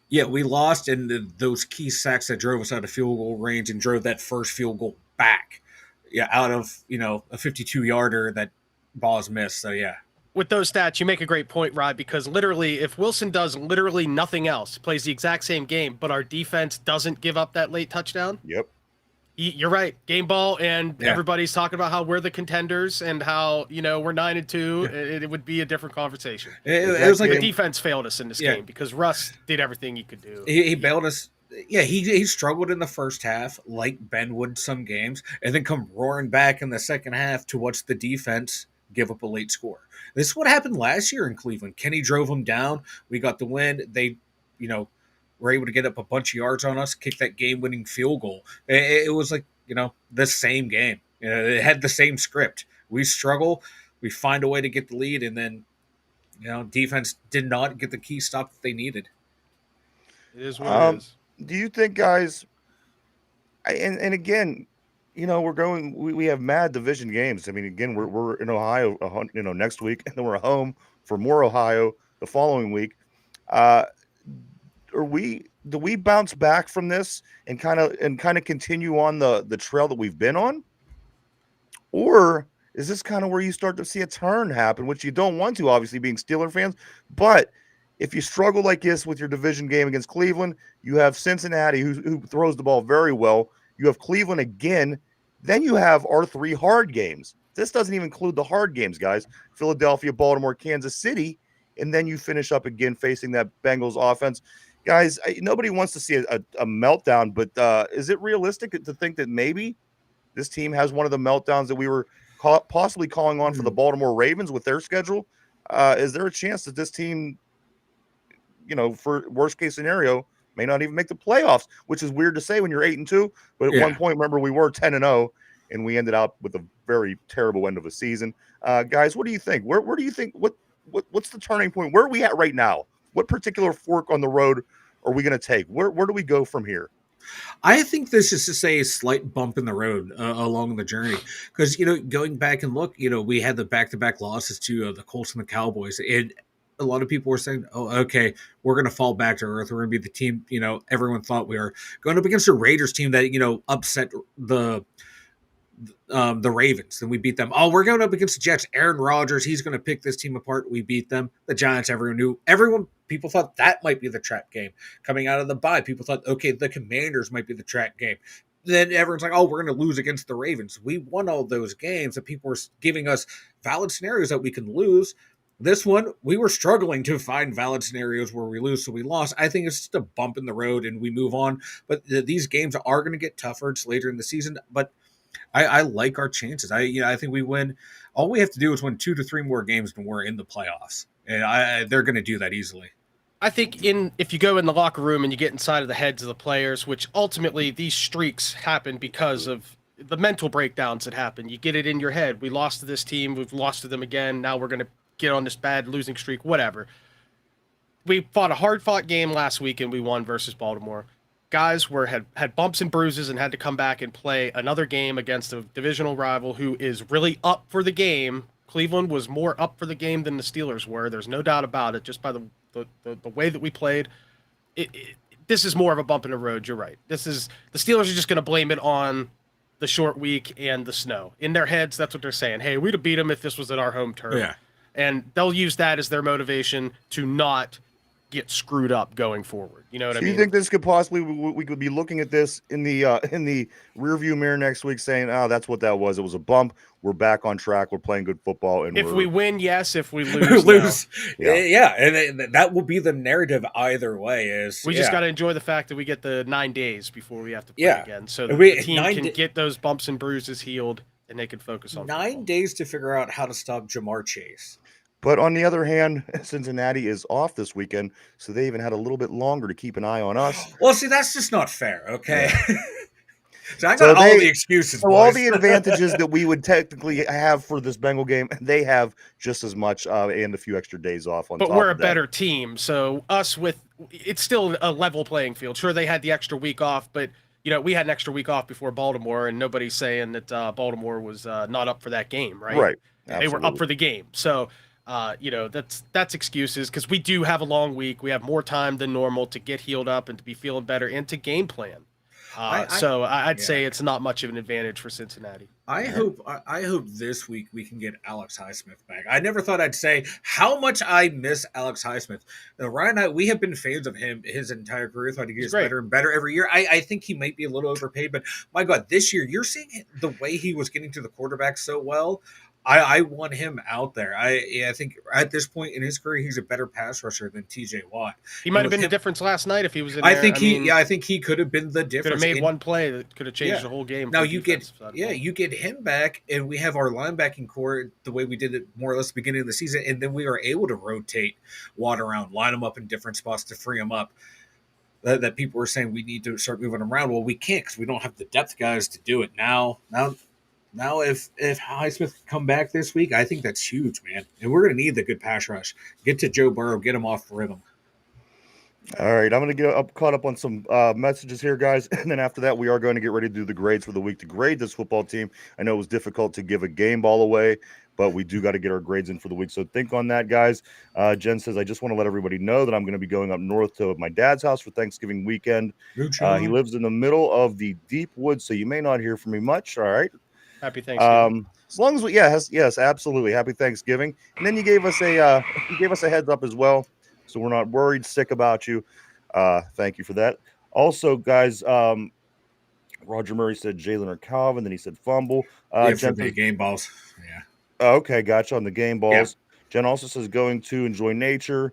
Yeah, we lost in those key sacks that drove us out of field goal range and drove that first field goal back. Yeah, out of a 52-yarder that ball is missed. So yeah. With those stats, you make a great point, Rod, because literally, if Wilson does literally nothing else, plays the exact same game, but our defense doesn't give up that late touchdown. Yep. You're right. Game ball, and everybody's talking about how we're the contenders and how, we're 9-2. It would be a different conversation. It was like the defense failed us in this game because Russ did everything he could do. He bailed us. Yeah, he struggled in the first half, like Ben would some games, and then come roaring back in the second half to watch the defense give up a late score. This is what happened last year in Cleveland. Kenny drove them down. We got the win. They, were able to get up a bunch of yards on us, kick that game-winning field goal. It was like, the same game. It had the same script. We struggle. We find a way to get the lead, and then, defense did not get the key stop that they needed. It is what it is. Do you think, guys, and again, we have mad division games. I mean, again, we're in Ohio, next week, and then we're home for more Ohio the following week. Do we bounce back from this and kind of continue on the trail that we've been on? Or is this kind of where you start to see a turn happen, which you don't want to, obviously, being Steeler fans? But if you struggle like this with your division game against Cleveland, you have Cincinnati, who throws the ball very well. You have Cleveland again. Then you have our 3 hard games. This doesn't even include the hard games, guys. Philadelphia, Baltimore, Kansas City. And then you finish up again facing that Bengals offense. Guys, nobody wants to see a meltdown, but is it realistic to think that maybe this team has one of the meltdowns that we were possibly calling on for the Baltimore Ravens with their schedule? Is there a chance that this team, for worst case scenario, may not even make the playoffs, which is weird to say when you're 8-2, but at one point, remember, we were 10-0 and we ended up with a very terrible end of a season. Guys, what do you think? Where do you think, what's the turning point? Where are we at right now? What particular fork on the road are we going to take? Where do we go from here? I think this is to say a slight bump in the road along the journey because, going back and look, we had the back-to-back losses to the Colts and the Cowboys. And a lot of people were saying, oh, okay, we're going to fall back to earth. We're going to be the team, everyone thought we were going up against a Raiders team that, upset the Ravens. Then we beat them. Oh, we're going up against the Jets. Aaron Rodgers, he's going to pick this team apart. We beat them. The Giants, people thought that might be the trap game. Coming out of the bye, people thought, okay, the Commanders might be the trap game. Then everyone's like, oh, we're going to lose against the Ravens. We won all those games that people were giving us valid scenarios that we can lose. This one, we were struggling to find valid scenarios where we lose, so we lost. I think it's just a bump in the road and we move on. But these games are going to get tougher. It's later in the season, but I like our chances. I think we win. All we have to do is win 2 to 3 more games and we're in the playoffs. And they're going to do that easily. I think if you go in the locker room and you get inside of the heads of the players, which ultimately these streaks happen because of the mental breakdowns that happen. You get it in your head. We lost to this team. We've lost to them again. Now we're going to get on this bad losing streak, whatever. We fought a hard-fought game last week and we won versus Baltimore. Guys had bumps and bruises and had to come back and play another game against a divisional rival who is really up for the game. Cleveland was more up for the game than the Steelers were. There's no doubt about it, just by the way that we played. This is more of a bump in the road. You're right. The Steelers are just going to blame it on the short week and the snow. In their heads, that's what they're saying. Hey, we'd have beat them if this was at our home turf. Yeah. And they'll use that as their motivation to not get screwed up going forward. You know what I mean? Do you think this could possibly, we could be looking at this in the rearview mirror next week saying, oh, that's what that was. It was a bump. We're back on track. We're playing good football. And if we win, yes. If we lose, no. Yeah. And that will be the narrative either way. Is we just got to enjoy the fact that we get the 9 days before we have to play again. So the team can get those bumps and bruises healed and they can focus on 9 football. days to figure out how to stop Jamar Chase. But on the other hand, Cincinnati is off this weekend, so they even had a little bit longer to keep an eye on us. Well, see, that's just not fair, okay? Yeah. So I got all the excuses. So all the advantages that we would technically have for this Bengal game, they have just as much and a few extra days off on top of that. But we're a better team, so it's still a level playing field. Sure, they had the extra week off, but we had an extra week off before Baltimore, and nobody's saying that Baltimore was not up for that game, right? Right. Absolutely. They were up for the game, so. That's excuses because we do have a long week. We have more time than normal to get healed up and to be feeling better and to game plan. So I'd say it's not much of an advantage for Cincinnati. I hope this week we can get Alex Highsmith back. I never thought I'd say how much I miss Alex Highsmith. Now, Ryan and I, we have been fans of him his entire career. Thought he gets better and better every year. I think he might be a little overpaid, but my God, this year you're seeing the way he was getting to the quarterback so well. I want him out there. I think at this point in his career, he's a better pass rusher than T.J. Watt. He might have been the difference last night if he was in there. I think he could have been the difference. Could have made one play that could have changed the whole game. Now you get him back, and we have our linebacking core the way we did it more or less at the beginning of the season, and then we are able to rotate Watt around, line him up in different spots to free him up. That people were saying we need to start moving around. Well, we can't because we don't have the depth guys to do it now. Now, if Highsmith can come back this week, I think that's huge, man. And we're going to need the good pass rush. Get to Joe Burrow, get him off rhythm. All right, I'm going to get caught up on some messages here, guys. And then after that, we are going to get ready to do the grades for the week to grade this football team. I know it was difficult to give a game ball away, but we do got to get our grades in for the week. So think on that, guys. Jen says, I just want to let everybody know that I'm going to be going up north to my dad's house for Thanksgiving weekend. He lives in the middle of the deep woods, so you may not hear from me much. All right. Happy Thanksgiving. As long as yes, absolutely. Happy Thanksgiving. And then you gave us a heads up as well, so we're not worried sick about you. Thank you for that. Also, guys, Roger Murray said Jalen or Calvin, then he said fumble. For the game balls. Yeah. Okay, gotcha on the game balls. Yeah. Jen also says going to enjoy nature.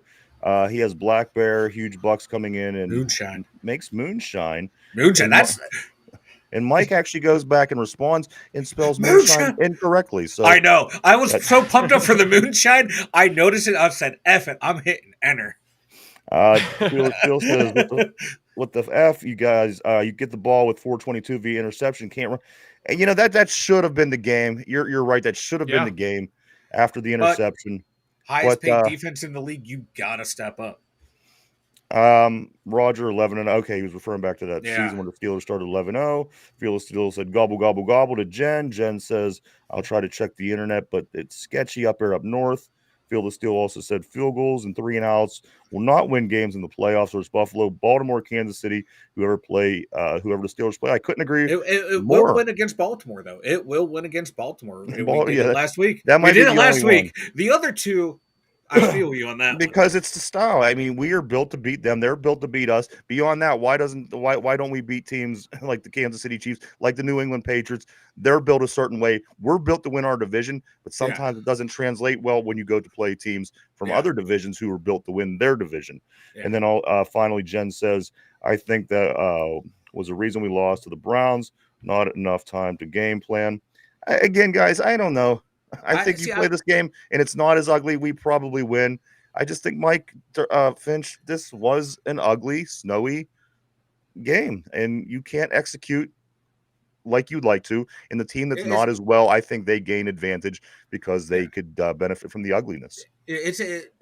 He has black bear, huge bucks coming in and moonshine. Makes moonshine. Moonshine. And Mike actually goes back and responds and spells moonshine incorrectly. So I know. I was so pumped up for the moonshine. I noticed it. I said, F it. I'm hitting enter. Phil says, what the F, you guys? You get the ball with 422 via interception. Can't run. And, that should have been the game. You're right. That should have been the game after the interception. Highest paid defense in the league. You got to step up. Roger 11-0. Okay, he was referring back to that season when the Steelers started 11-0. Phil still said gobble gobble gobble to Jen. Jen says I'll try to check the internet, but it's sketchy up there up north. Phil the Steel also said field goals and 3-and-outs will not win games in the playoffs. There's Buffalo, Baltimore, Kansas City, whoever the Steelers play. I couldn't agree. It will win against Baltimore, though. It will win against Baltimore. We did it last week. That might we be did it last week. One. The other two. I feel you on that because it's the style. I mean, we are built to beat them. They're built to beat us. Beyond that, why don't we beat teams like the Kansas City Chiefs, like the New England Patriots? They're built a certain way. We're built to win our division, but sometimes it doesn't translate well when you go to play teams from other divisions who are built to win their division. Yeah. And then finally, Jen says, I think that was the reason we lost to the Browns. Not enough time to game plan. Again, guys, I don't know. I think you play this game and it's not as ugly. We probably win. I just think, Mike Finch, this was an ugly, snowy game, and you can't execute like you'd like to. And the team that's not as well, I think they gain advantage because they could benefit from the ugliness.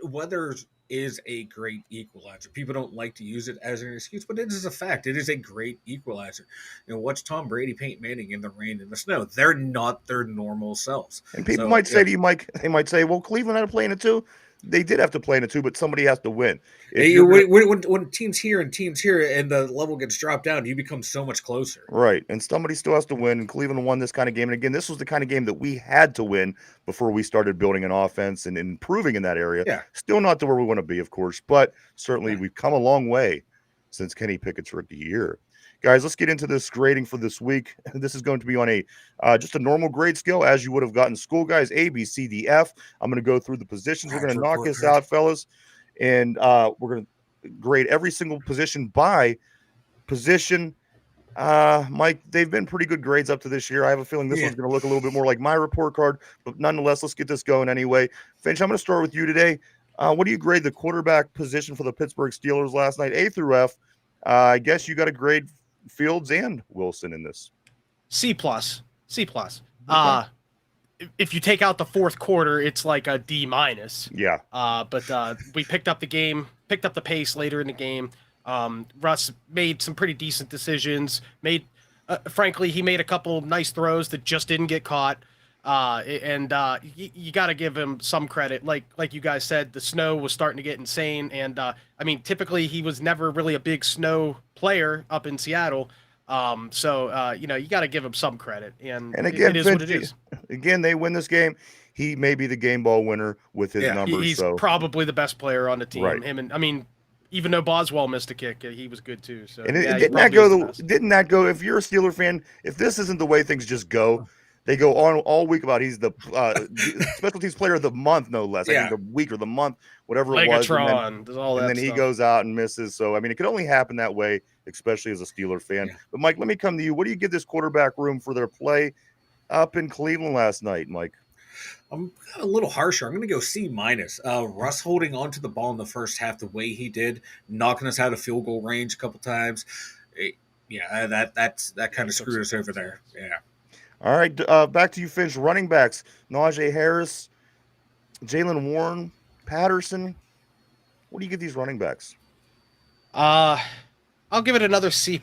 Weather is a great equalizer. People don't like to use it as an excuse, but it is a fact. It is a great equalizer. Watch Tom Brady, Peyton Manning in the rain and the snow. They're not their normal selves. And people might say to you, Mike, they might say, well, Cleveland had to play in it too. They did have to play in it too, but somebody has to win. When teams here and the level gets dropped down, you become so much closer. Right, and somebody still has to win. And Cleveland won this kind of game, and again, this was the kind of game that we had to win before we started building an offense and improving in that area. Yeah, still not to where we want to be, of course, but certainly we've come a long way since Kenny Pickett's rookie year. Guys, let's get into this grading for this week. This is going to be on a just a normal grade scale, as you would have gotten school, guys. A, B, C, D, F. I'm going to go through the positions. We're going to knock this out, fellas, and we're going to grade every single position by position. Mike, they've been pretty good grades up to this year. I have a feeling this one's going to look a little bit more like my report card, but nonetheless, let's get this going anyway. Finch, I'm going to start with you today. What do you grade the quarterback position for the Pittsburgh Steelers last night? A through F. I guess you got to grade Fields and Wilson in this. C+. C+. Okay. If you take out the fourth quarter, it's like a D-. Yeah. But we picked up the game, picked up the pace later in the game. Russ made some pretty decent decisions. Frankly, he made a couple nice throws that just didn't get caught. You got to give him some credit. Like you guys said, the snow was starting to get insane. And I mean, typically he was never really a big snow player up in Seattle. So you got to give him some credit. And again, it is what it is. Again, they win this game. He may be the game ball winner with his numbers. He's probably the best player on the team. Right. Even though Boswell missed a kick, he was good too. So didn't that go? If you're a Steeler fan, if this isn't the way things just go, they go on all week about he's the special teams player of the month, no less. I think the week or the month, whatever it was. And then he goes out and misses. So I mean, it could only happen that way, especially as a Steeler fan. Yeah. But Mike, let me come to you. What do you give this quarterback room for their play up in Cleveland last night, Mike? I'm a little harsher. I'm going to go C-. Russ holding on to the ball in the first half the way he did, knocking us out of field goal range a couple times. That kind of screwed us over there. Yeah. All right, back to you, Finch. Running backs: Najee Harris, Jalen Warren, Patterson. What do you give these running backs? I'll give it another C+.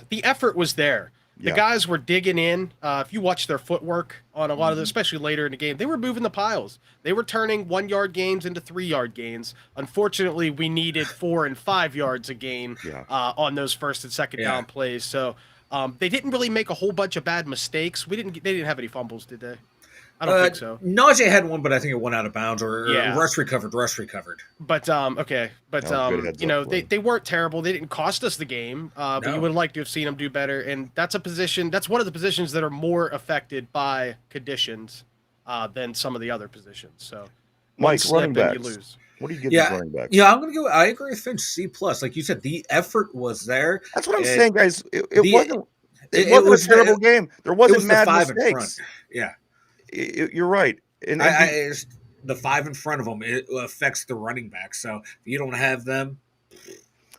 The effort was there. The guys were digging in. If you watch their footwork on a lot of this, especially later in the game, they were moving the piles. They were turning 1 yard gains into 3 yard gains. Unfortunately, we needed 4 and 5 yards a gain on those first and second down plays. So they didn't really make a whole bunch of bad mistakes. They didn't have any fumbles, did they? I don't think so. Najee had one, but I think it went out of bounds or Russ recovered. But okay. But they weren't terrible. They didn't cost us the game. But you would like to have seen them do better. And that's one of the positions that are more affected by conditions than some of the other positions. So Mike, running backs. You lose. What do you give these running backs? Yeah, I'm gonna go. I agree with Finch, C+. Like you said, the effort was there. That's what I'm saying, guys. It wasn't a terrible game. There wasn't mad mistakes. Yeah. You're right. And the 5 in front of them, it affects the running back. So if you don't have them,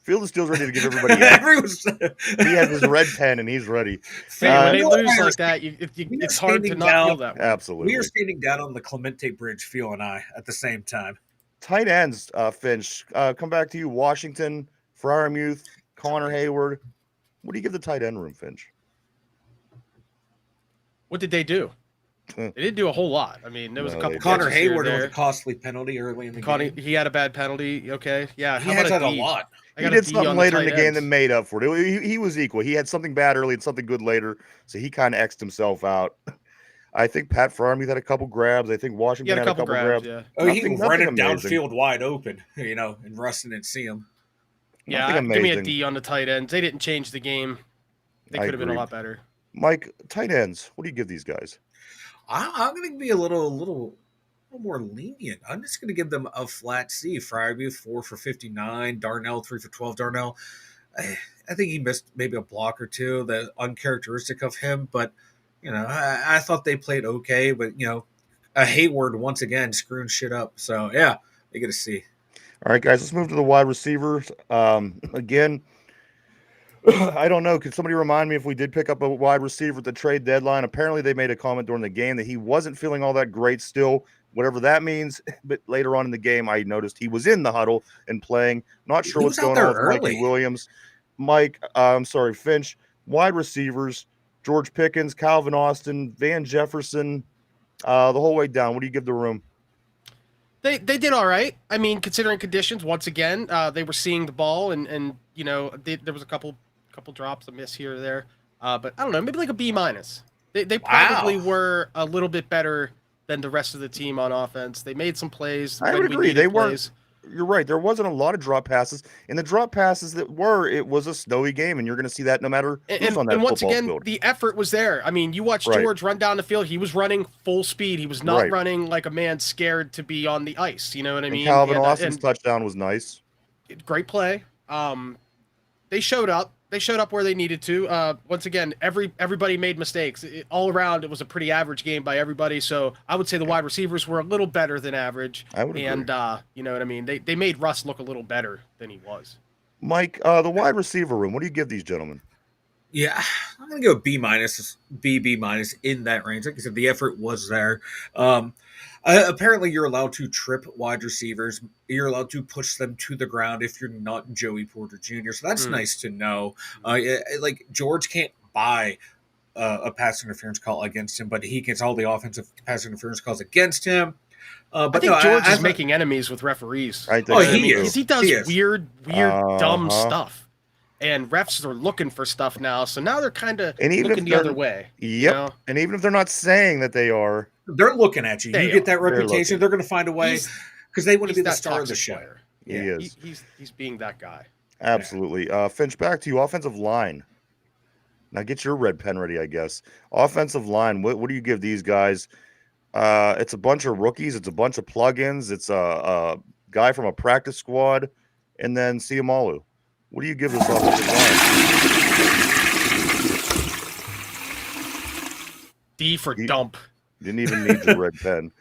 Field is still ready to give everybody. He has his red pen and he's ready. When they lose like that, it's hard to not feel that way. Absolutely. We are standing down on the Clemente Bridge, Phil and I, at the same time. Tight ends, Finch. Come back to you. Washington, Freiermuth, Connor Hayward. What do you give the tight end room, Finch? What did they do? They didn't do a whole lot. I mean, there was a couple. Connor Hayward was a costly penalty early in the game. He had a bad penalty. Okay, yeah. He had a lot. He did something later in the game that made up for it. He was equal. He had something bad early and something good later, so he kind of X'd himself out. I think Pat Freiermuth had a couple grabs. I think Washington had a couple grabs. Yeah. He ran him downfield wide open, and Russ didn't see him. Yeah, give me a D on the tight ends. They didn't change the game. They could have been a lot better. Mike, tight ends. What do you give these guys? I'm going to be a little more lenient. I'm just going to give them a flat C. Freiermuth 4 for 59. Darnell 3 for 12. Darnell, I think he missed maybe a block or two. That uncharacteristic of him, but I thought they played okay. But a Hayward once again screwing shit up. So yeah, they get a C. All right, guys, let's move to the wide receivers. Again, I don't know. Could somebody remind me if we did pick up a wide receiver at the trade deadline? Apparently, they made a comment during the game that he wasn't feeling all that great still, whatever that means. But later on in the game, I noticed he was in the huddle and playing. Not sure what's going on with Mikey Williams. Finch, wide receivers, George Pickens, Calvin Austin, Van Jefferson, the whole way down. What do you give the room? They did all right. I mean, considering conditions, once again, they were seeing the ball, and there was a couple drops, a miss here or there. But I don't know, maybe like a B minus. They probably were a little bit better than the rest of the team on offense. They made some plays. I would agree. They weren't. You're right. There wasn't a lot of drop passes. And the drop passes that were, it was a snowy game, and you're going to see that no matter who's on that and once football again, field. the effort was there. I mean, you watch George run down the field. He was running full speed. He was not running like a man scared to be on the ice. You know what I mean? Calvin Austin's touchdown was nice. Great play. They showed up. They showed up where they needed to. Once again, everybody made mistakes. All around, it was a pretty average game by everybody. So I would say the wide receivers were a little better than average. I would agree. And you know what I mean? They made Russ look a little better than he was. Mike, the wide receiver room, what do you give these gentlemen? Yeah, I'm going to go B minus, B minus in that range. Like I said, the effort was there. Apparently, you're allowed to trip wide receivers. You're allowed to push them to the ground if you're not Joey Porter Jr. So that's nice to know. Like George can't buy a pass interference call against him, but he gets all the offensive pass interference calls against him. But I think George is making enemies with referees. He is. He does weird, dumb stuff. And refs are looking for stuff now, so now they're kind of looking the other way. Yep. You know? And even if they're not saying that they are, they're looking at you. You get that reputation, they're going to find a way because they want to be the star of the show. He is. He's being that guy. Absolutely. Finch, back to you. Offensive line. Now get your red pen ready, I guess. Offensive line. What do you give these guys? It's a bunch of rookies. It's a bunch of plugins. It's a guy from a practice squad, and then Siamalu. What do you give this offensive line? D for dump. Didn't even need your red pen.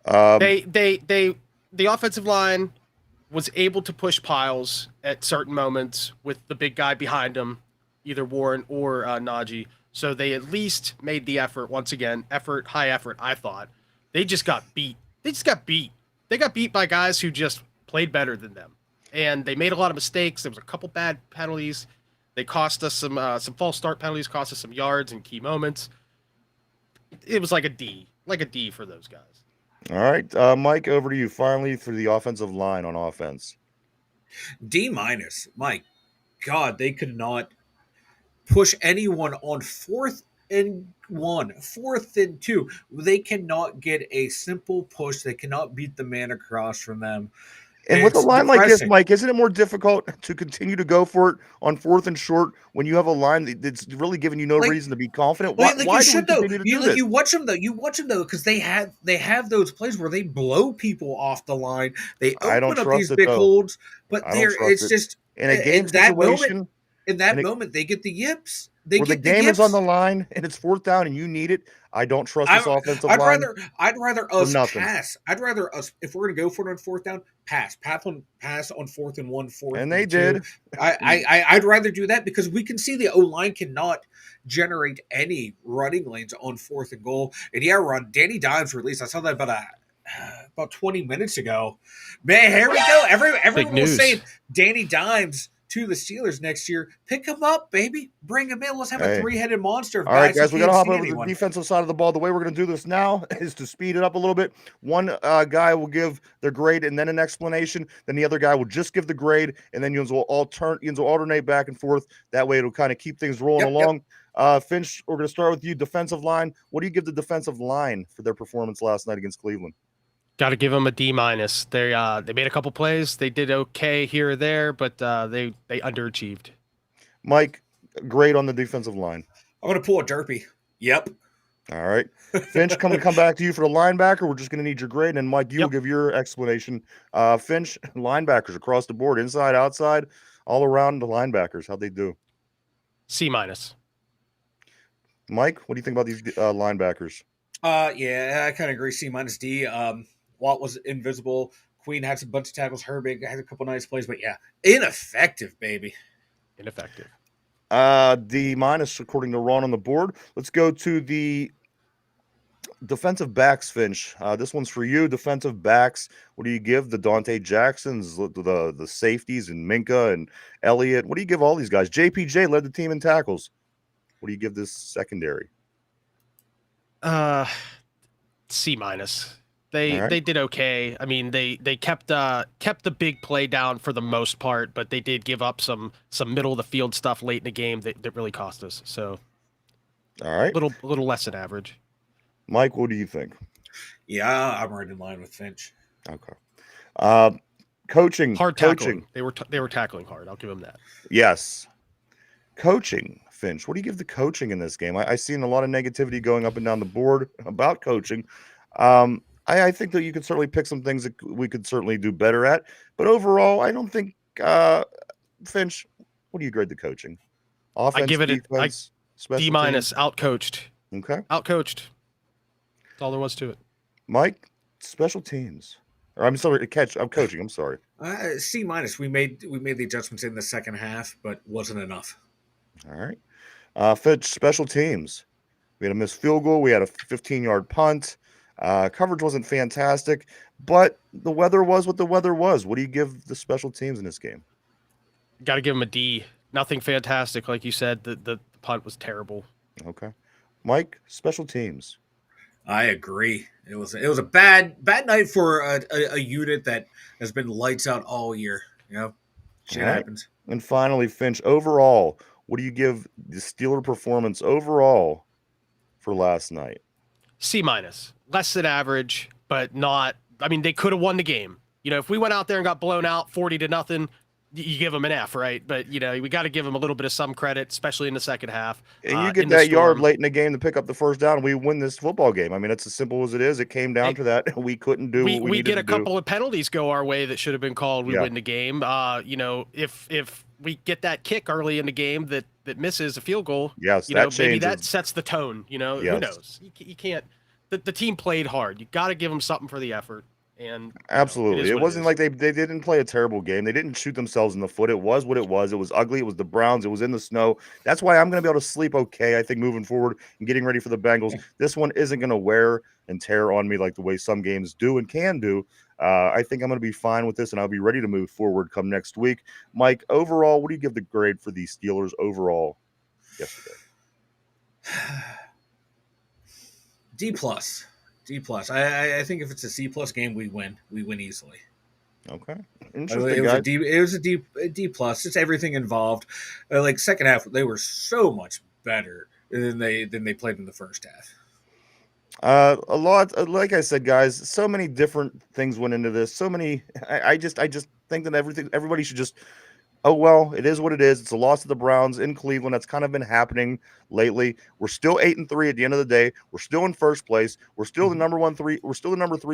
The offensive line was able to push piles at certain moments with the big guy behind him, either Warren or Najee. So they at least made the effort. Once again, high effort. I thought they just got beat. They got beat by guys who just played better than them. And they made a lot of mistakes. There was a couple bad penalties. They cost us some false start penalties, cost us some yards in key moments. It was like a D for those guys. All right, Mike, over to you finally for the offensive line on offense. D minus. My God, they could not push anyone on 4th and 1, 4th and 2. They cannot get a simple push. They cannot beat the man across from them. And with a line like this, Mike, isn't it more difficult to continue to go for it on 4th and short when you have a line that's really giving you no reason to be confident? Why do we continue to do this? You watch them though, because they have those plays where they blow people off the line. They open up these big holds, but it's just in a game situation. In that moment, they get the yips. The game is on the line and it's 4th down and you need it. I don't trust this offensive line. I'd rather us pass. I'd rather us, if we're going to go for it on 4th down, pass on 4th and 1, 4th and they did. I'd rather do that because we can see the O-line cannot generate any running lanes on 4th and goal. And Ron, Danny Dimes released. I saw that about 20 minutes ago. Man, here we go. Everyone was saying Danny Dimes to the Steelers next year. Pick him up, baby. Bring him in. Let's have a 3-headed monster. All right, guys, we got to hop over to the defensive side of the ball. The way we're going to do this now is to speed it up a little bit. One guy will give their grade and then an explanation. Then the other guy will just give the grade, and then you will alternate back and forth. That way it'll kind of keep things rolling along. Finch, we're going to start with you. Defensive line. What do you give the defensive line for their performance last night against Cleveland? Got to give them a D minus. They made a couple plays. They did okay here or there, but they underachieved. Mike, grade on the defensive line. I'm going to pull a derpy. Yep. All right. Finch, come back to you for the linebacker. We're just going to need your grade. And Mike, you'll give your explanation. Finch, linebackers across the board, inside, outside, all around the linebackers. How'd they do? C minus. Mike, what do you think about these linebackers? Yeah, I kind of agree. C minus D. Watt was invisible. Queen had some bunch of tackles. Herbig had a couple nice plays, but yeah, ineffective, baby. Ineffective. D minus according to Ron on the board. Let's go to the defensive backs, Finch. This one's for you. Defensive backs. What do you give the Dante Jacksons, the safeties, and Minka and Elliott? What do you give all these guys? JPJ led the team in tackles. What do you give this secondary? C minus. They did okay. I mean, they kept the big play down for the most part, but they did give up some middle of the field stuff late in the game that really cost us. So, all right, little less than average. Mike, what do you think? Yeah, I'm right in line with Finch. Okay. Coaching. Hard coaching. tackling. They were tackling hard. I'll give them that. Yes. Coaching, Finch. What do you give the coaching in this game? I seen a lot of negativity going up and down the board about coaching. I think that you could certainly pick some things that we could certainly do better at. But overall, I don't think Finch. What do you grade the coaching? Offense, I give it defense, D-. Outcoached. Okay. Outcoached. That's all there was to it. Mike, special teams. Or I'm sorry, I'm coaching. I'm sorry. C-. We made the adjustments in the second half, but wasn't enough. All right. Finch, special teams. We had a missed field goal. We had a 15-yard punt. Coverage wasn't fantastic, but the weather was what the weather was. What do you give the special teams in this game? Got to give them a D. Nothing fantastic, like you said. The punt was terrible. Okay, Mike, special teams. I agree. It was a bad night for a unit that has been lights out all year. You know, shit happens. And finally, Finch, overall, what do you give the Steeler performance overall for last night? C-, less than average, but not. I mean, they could have won the game. You know, if we went out there and got blown out 40-0, you give them an F, right? But you know, we got to give them a little bit of some credit, especially in the second half. And you get that yard late in the game to pick up the first down, and we win this football game. I mean, it's as simple as it is. It came down to that. We couldn't do. What we get a couple of penalties go our way that should have been called. We win the game. You know, if we get that kick early in the game that misses a field goal, yes, you know, maybe that sets the tone. You know, who knows? You can't. The team played hard. You got to give them something for the effort. And absolutely, it wasn't like they didn't play a terrible game. They didn't shoot themselves in the foot. It was what it was. It was ugly. It was the Browns. It was in the snow. That's why I'm going to be able to sleep okay, I think, moving forward and getting ready for the Bengals. This one isn't going to wear and tear on me like the way some games do and can do. I think I'm going to be fine with this, and I'll be ready to move forward come next week. Mike, overall, what do you give the grade for the Steelers overall yesterday? D+. I think if it's a C+ game, we win easily. Okay, interesting. It was a D+. It's everything involved. Like second half, they were so much better than they played in the first half. A lot, like I said, guys. So many different things went into this. So many. I just think that everybody should just. Oh, well, it is what it is. It's a loss to the Browns in Cleveland. That's kind of been happening lately. We're still 8-3 at the end of the day. We're still in first place. We're still the number 3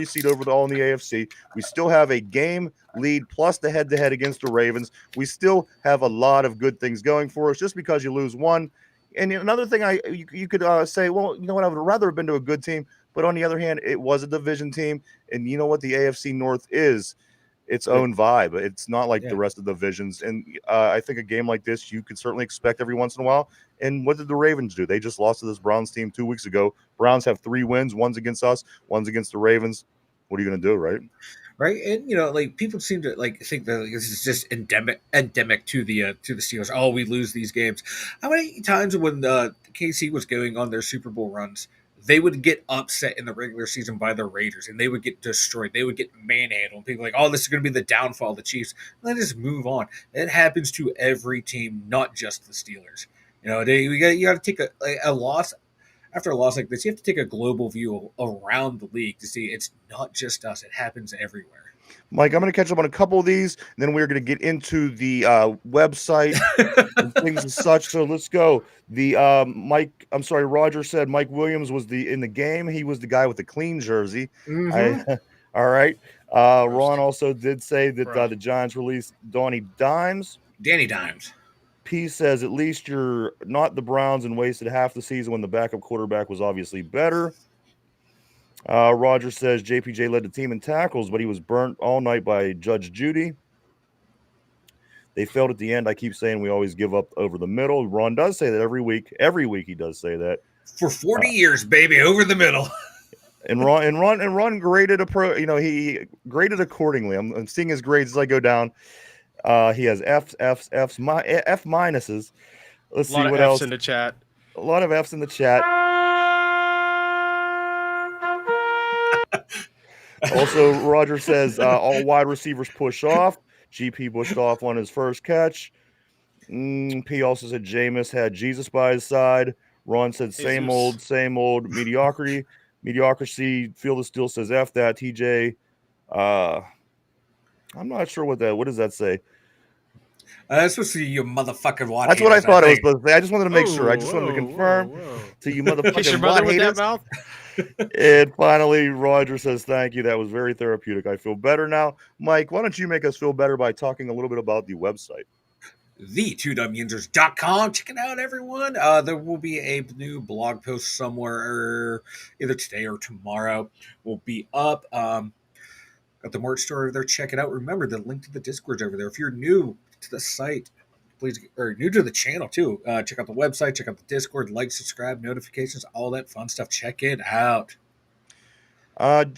seed overall in the AFC. We still have a game lead plus the head-to-head against the Ravens. We still have a lot of good things going for us. Just because you lose one. And another thing you could say, well, you know what? I would rather have been to a good team. But on the other hand, it was a division team. And you know what the AFC North is? Its own vibe. It's not like the rest of the divisions. And I think a game like this, you could certainly expect every once in a while. And what did the Ravens do? They just lost to this Browns team 2 weeks ago. Browns have 3 wins. One's against us. One's against the Ravens. What are you going to do, right? Right. And, you know, like people seem to think that this is just endemic to the Steelers. Oh, we lose these games. How many times when KC was going on their Super Bowl runs, they would get upset in the regular season by the Raiders, and they would get destroyed. They would get manhandled. People like, oh, this is going to be the downfall of the Chiefs. Let us move on. It happens to every team, not just the Steelers. You know, you got to take a loss. After a loss like this, you have to take a global view around the league to see it's not just us. It happens everywhere. Mike, I'm going to catch up on a couple of these, and then we're going to get into the website and things and such. So let's go. The Roger said Mike Williams was in the game. He was the guy with the clean jersey. Mm-hmm. All right. Ron also did say that the Giants released Danny Dimes. P says at least you're not the Browns and wasted half the season when the backup quarterback was obviously better. Roger says JPJ led the team in tackles, but he was burnt all night by Judge Judy. They failed at the end. I keep saying we always give up over the middle. Ron does say that every week. Every week he does say that. For 40 years, baby, over the middle. And Ron graded he graded accordingly. I'm seeing his grades as I go down. He has F minuses. Let's see what else in the chat. A lot of F's in the chat. Also, Roger says all wide receivers push off. GP pushed off on his first catch. P also said Jameis had Jesus by his side. Ron said same old mediocrity. Mediocrity. Feel the Steel says F that. TJ. I'm not sure what does that say? That's supposed to be you motherfucking Watt That's what I haters, thought it was supposed to say. I just wanted to make sure. I just wanted to confirm whoa. to you Kiss your motherfucking brother Watt with haters. that mouth. And finally, Roger says, thank you. That was very therapeutic. I feel better now. Mike, why don't you make us feel better by talking a little bit about the website? The2dumyinjers.com. Check it out, everyone. There will be a new blog post somewhere, either today or tomorrow. Will be up. Got the merch store over there. Check it out. Remember, the link to the Discord's over there. If you're new to the site, please, or new to the channel too, check out the website, check out the Discord, like, subscribe, notifications, all that fun stuff. Check it out.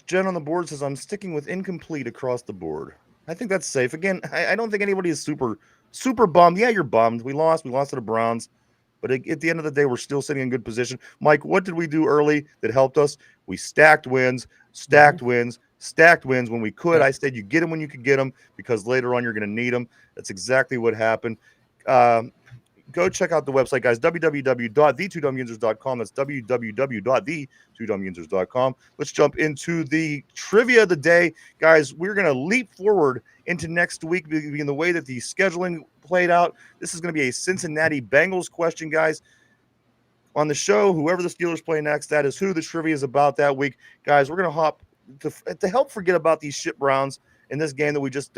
Jen on the board says, I'm sticking with incomplete across the board. I think that's safe. Again, I don't think anybody is super bummed. Yeah, you're bummed. We lost to the Browns. But at the end of the day, we're still sitting in good position. Mike, what did we do early that helped us? We stacked wins when we could. Yeah. I said you get them when you could get them because later on you're going to need them. That's exactly what happened. Go check out the website, guys, www.the2dumyinjers.com. That's www.the2dumyinjers.com. Let's jump into the trivia of the day. Guys, we're going to leap forward into next week in the way that the scheduling played out. This is going to be a Cincinnati Bengals question, guys. On the show, whoever the Steelers play next, that is who the trivia is about that week. Guys, we're going to hop to help forget about these shit Browns in this game that we just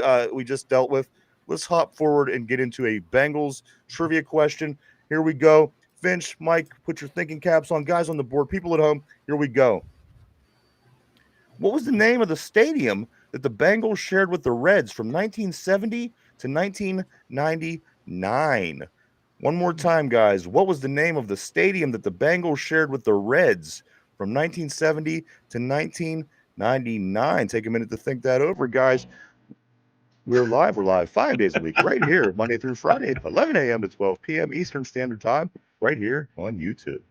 dealt with. Let's hop forward and get into a Bengals trivia question. Here we go. Finch, Mike, put your thinking caps on. Guys on the board, people at home, here we go. What was the name of the stadium that the Bengals shared with the Reds from 1970 to 1999? One more time, guys. What was the name of the stadium that the Bengals shared with the Reds from 1970 to 1999? Take a minute to think that over, guys. We're live 5 days a week, right here, Monday through Friday, 11 a.m. to 12 p.m. Eastern Standard Time, right here on YouTube.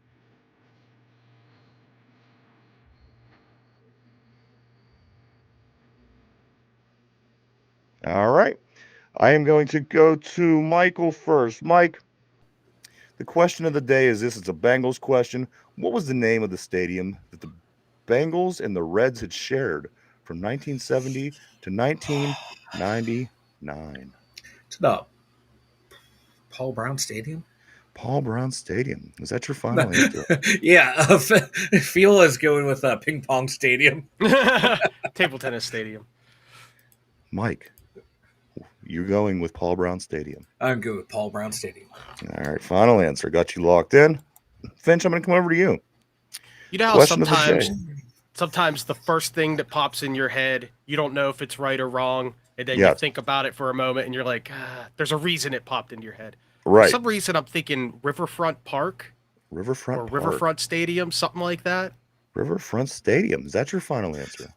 All right. I am going to go to Michael first. Mike, the question of the day is this. It's a Bengals question. What was the name of the stadium that the Bengals and the Reds had shared from 1970 to 1999? It's the Paul Brown Stadium. Paul Brown Stadium. Is that your final answer? Yeah. Feel is going with Ping Pong Stadium. Table tennis stadium. Mike, you're going with Paul Brown Stadium. I'm good with Paul Brown Stadium. All right, final answer. Got you locked in. Finch, I'm going to come over to you. You know how sometimes the first thing that pops in your head, you don't know if it's right or wrong, and then you think about it for a moment, and you're like, there's a reason it popped into your head. Right. For some reason, I'm thinking Riverfront Park. Riverfront Stadium, something like that. Riverfront Stadium. Is that your final answer?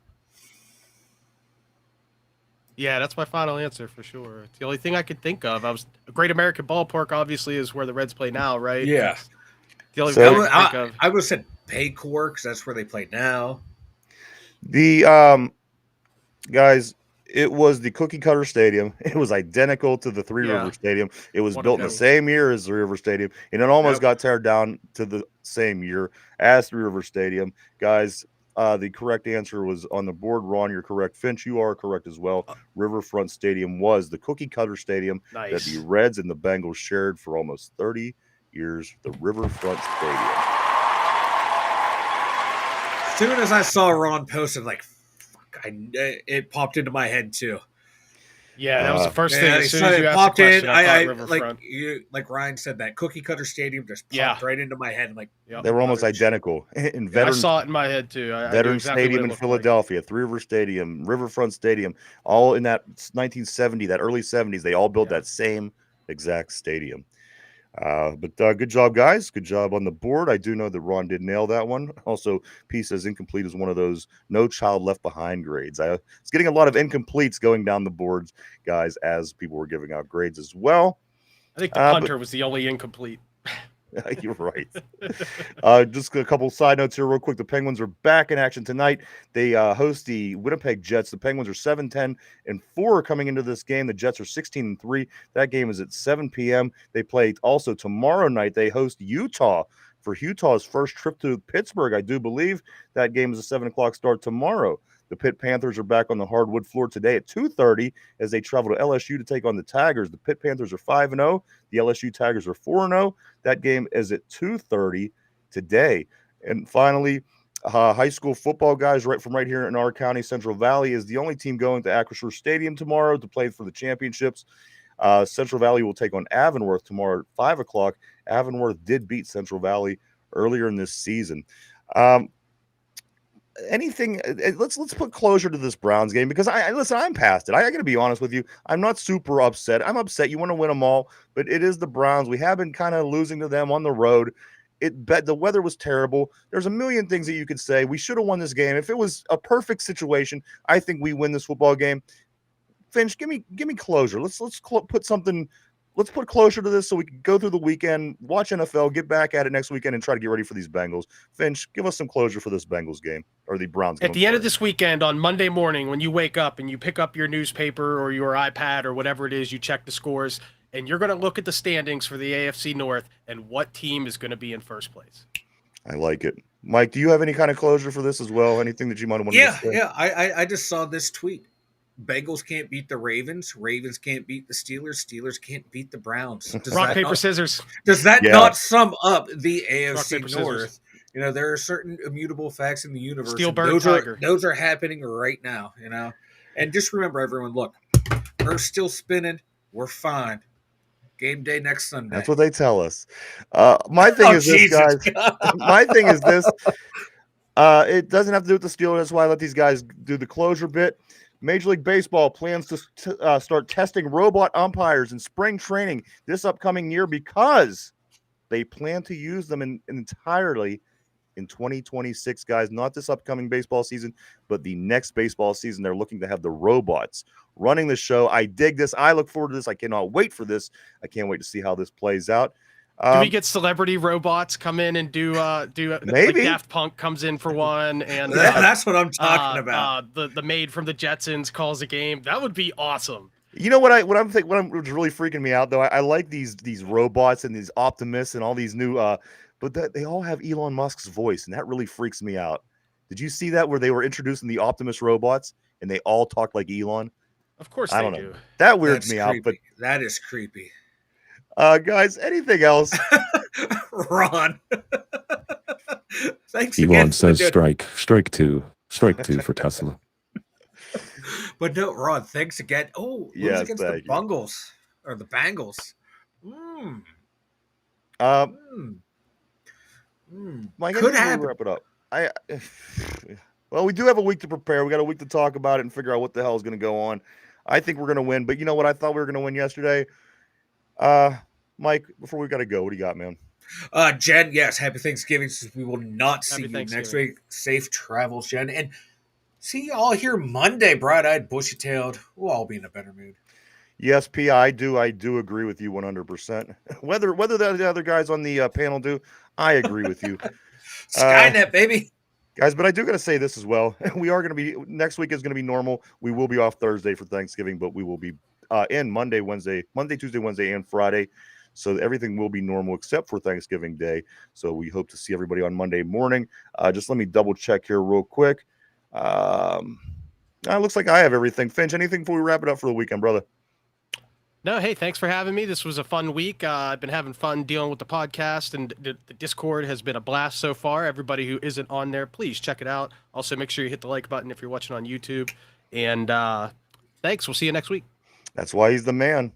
Yeah, that's my final answer for sure. It's the only thing I could think of. Great American Ballpark, obviously, is where the Reds play now, right? Yeah. The only thing I could think of. I would have said Paycor because that's where they play now. The guys, it was the Cookie Cutter Stadium. It was identical to the Three River Stadium. It was built in the same year as the River Stadium, and it almost got teared down to the same year as Three River Stadium. Guys, the correct answer was on the board. Ron, you're correct. Finch, you are correct as well. Riverfront Stadium was the Cookie Cutter Stadium that the Reds and the Bengals shared for almost 30 years. The Riverfront Stadium. As soon as I saw Ron posted, like, it popped into my head too. Yeah, that was the first thing. As soon as you asked the question, I thought Riverfront. Like Ryan said, that Cookie Cutter Stadium just popped right into my head. I'm like, they were almost identical. In I saw it in my head too. Veterans Stadium in Philadelphia, Three River Stadium, Riverfront Stadium, all in that 1970, that early 70s. They all built that same exact stadium. But good job, guys. Good job on the board. I do know that Ron did nail that one. Also, P says incomplete is one of those no child left behind grades. I was getting a lot of incompletes going down the boards, guys, as people were giving out grades as well. I think the punter was the only incomplete. You're right. Just a couple side notes here real quick. The Penguins are back in action tonight. They host the Winnipeg Jets. The Penguins are 7-10-4 coming into this game. The Jets are 16-3. That game is at 7 p.m. They play also tomorrow night. They host Utah for Utah's first trip to Pittsburgh. I do believe that game is a 7 o'clock start tomorrow. The Pitt Panthers are back on the hardwood floor today at 2:30 as they travel to LSU to take on the Tigers. The Pitt Panthers are 5-0. The LSU Tigers are 4-0. That game is at 2:30 today. And finally, high school football guys right here in our county, Central Valley, is the only team going to Acrisure Stadium tomorrow to play for the championships. Central Valley will take on Avonworth tomorrow at 5 o'clock. Avonworth did beat Central Valley earlier in this season. Let's put closure to this Browns game, because I'm past it. I got to be honest with you. I'm not super upset. I'm upset. You want to win them all, but it is the Browns. We have been kind of losing to them on the road. The weather was terrible. There's a million things that you could say. We should have won this game. If it was a perfect situation, I think we win this football game. Finch, give me closure. Let's put closure to this so we can go through the weekend, watch NFL, get back at it next weekend, and try to get ready for these Bengals. Finch, give us some closure for this Bengals game, or the Browns game. At the end of this weekend, on Monday morning, when you wake up and you pick up your newspaper or your iPad or whatever it is, you check the scores, and you're going to look at the standings for the AFC North and what team is going to be in first place. I like it. Mike, do you have any kind of closure for this as well? Anything that you might want to say? Yeah. I just saw this tweet. Bengals can't beat the Ravens. Ravens can't beat the Steelers. Steelers can't beat the Browns. Rock, paper, scissors. Does that not sum up the AFC Rock, paper, North? scissors. You know, there are certain immutable facts in the universe. Steelberg, Tiger. Those are happening right now, you know. And just remember, everyone, look, Earth's still spinning. We're fine. Game day next Sunday. That's what they tell us. My thing is this, guys. My thing is this. It doesn't have to do with the Steelers. That's why I let these guys do the closure bit. Major League Baseball plans to start testing robot umpires in spring training this upcoming year because they plan to use them entirely in 2026, guys. Not this upcoming baseball season, but the next baseball season. They're looking to have the robots running the show. I dig this. I look forward to this. I cannot wait for this. I can't wait to see how this plays out. Do we get celebrity robots come in and do maybe like Daft Punk comes in for one, and that's what I'm talking about. The maid from the Jetsons calls a game. That would be awesome. You know what I'm really freaking me out though. I like these robots and these Optimus and all these new but they all have Elon Musk's voice, and that really freaks me out. Did you see that where they were introducing the Optimus robots and they all talk like Elon? Of course I they don't do. know. That weirds me out, but that is creepy. Guys, anything else? Ron. Thanks Elon again. says strike two for Tesla. But no, Ron, thanks again. Oh, yes, against the Bungles or the Bengals. Mike, could happen. Wrap it up. Well, we do have a week to prepare. We got a week to talk about it and figure out what the hell is going to go on. I think we're going to win, but you know what? I thought we were going to win yesterday. Mike, before we got to go, what do you got, man? Jen, yes, happy Thanksgiving. Since we will not see you next week. Safe travels, Jen. And see you all here Monday, bright-eyed, bushy-tailed. We'll all be in a better mood. Yes, P, I do agree with you 100%. Whether the other guys on the panel do, I agree with you. Skynet, baby. Guys, but I do got to say this as well. We are going to be, next week is going to be normal. We will be off Thursday for Thanksgiving, but we will be in Monday, Tuesday, Wednesday, and Friday. So everything will be normal except for Thanksgiving Day. So we hope to see everybody on Monday morning. Just let me double check here real quick. It looks like I have everything. Finch, anything before we wrap it up for the weekend, brother? No, hey, thanks for having me. This was a fun week. I've been having fun dealing with the podcast, and the Discord has been a blast so far. Everybody who isn't on there, please check it out. Also, make sure you hit the like button if you're watching on YouTube. And thanks. We'll see you next week. That's why he's the man.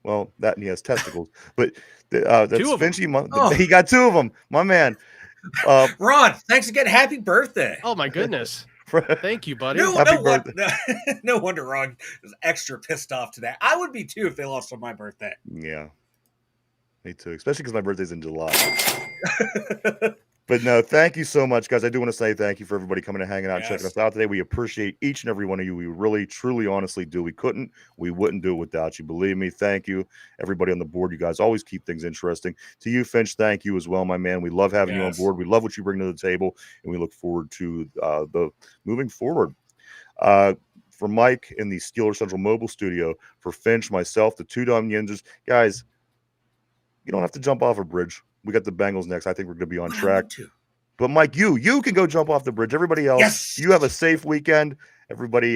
Well, that and he has testicles, but that's Finchy. He got two of them, my man. Ron, thanks again. Happy birthday! Oh my goodness. Thank you, buddy. No wonder Ron is extra pissed off today. I would be too if they lost on my birthday. Yeah, me too. Especially because my birthday's in July. But no, thank you so much, guys. I do want to say thank you for everybody coming and hanging out and Yes. checking us out today. We appreciate each and every one of you. We really, truly, honestly do. We wouldn't do it without you. Believe me. Thank you, everybody on the board. You guys always keep things interesting. To you, Finch, thank you as well, my man. We love having you on board. We love what you bring to the table, and we look forward to the moving forward. For Mike in the Steeler Central Mobile Studio, for Finch, myself, the Two Dumb Ninjas, guys, you don't have to jump off a bridge. We got the Bengals next. I think we're going to be on track. But Mike, you can go jump off the bridge. Everybody else, Yes. You have a safe weekend. Everybody,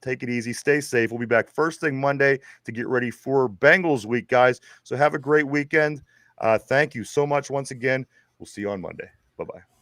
take it easy. Stay safe. We'll be back first thing Monday to get ready for Bengals week, guys. So have a great weekend. Thank you so much once again. We'll see you on Monday. Bye-bye.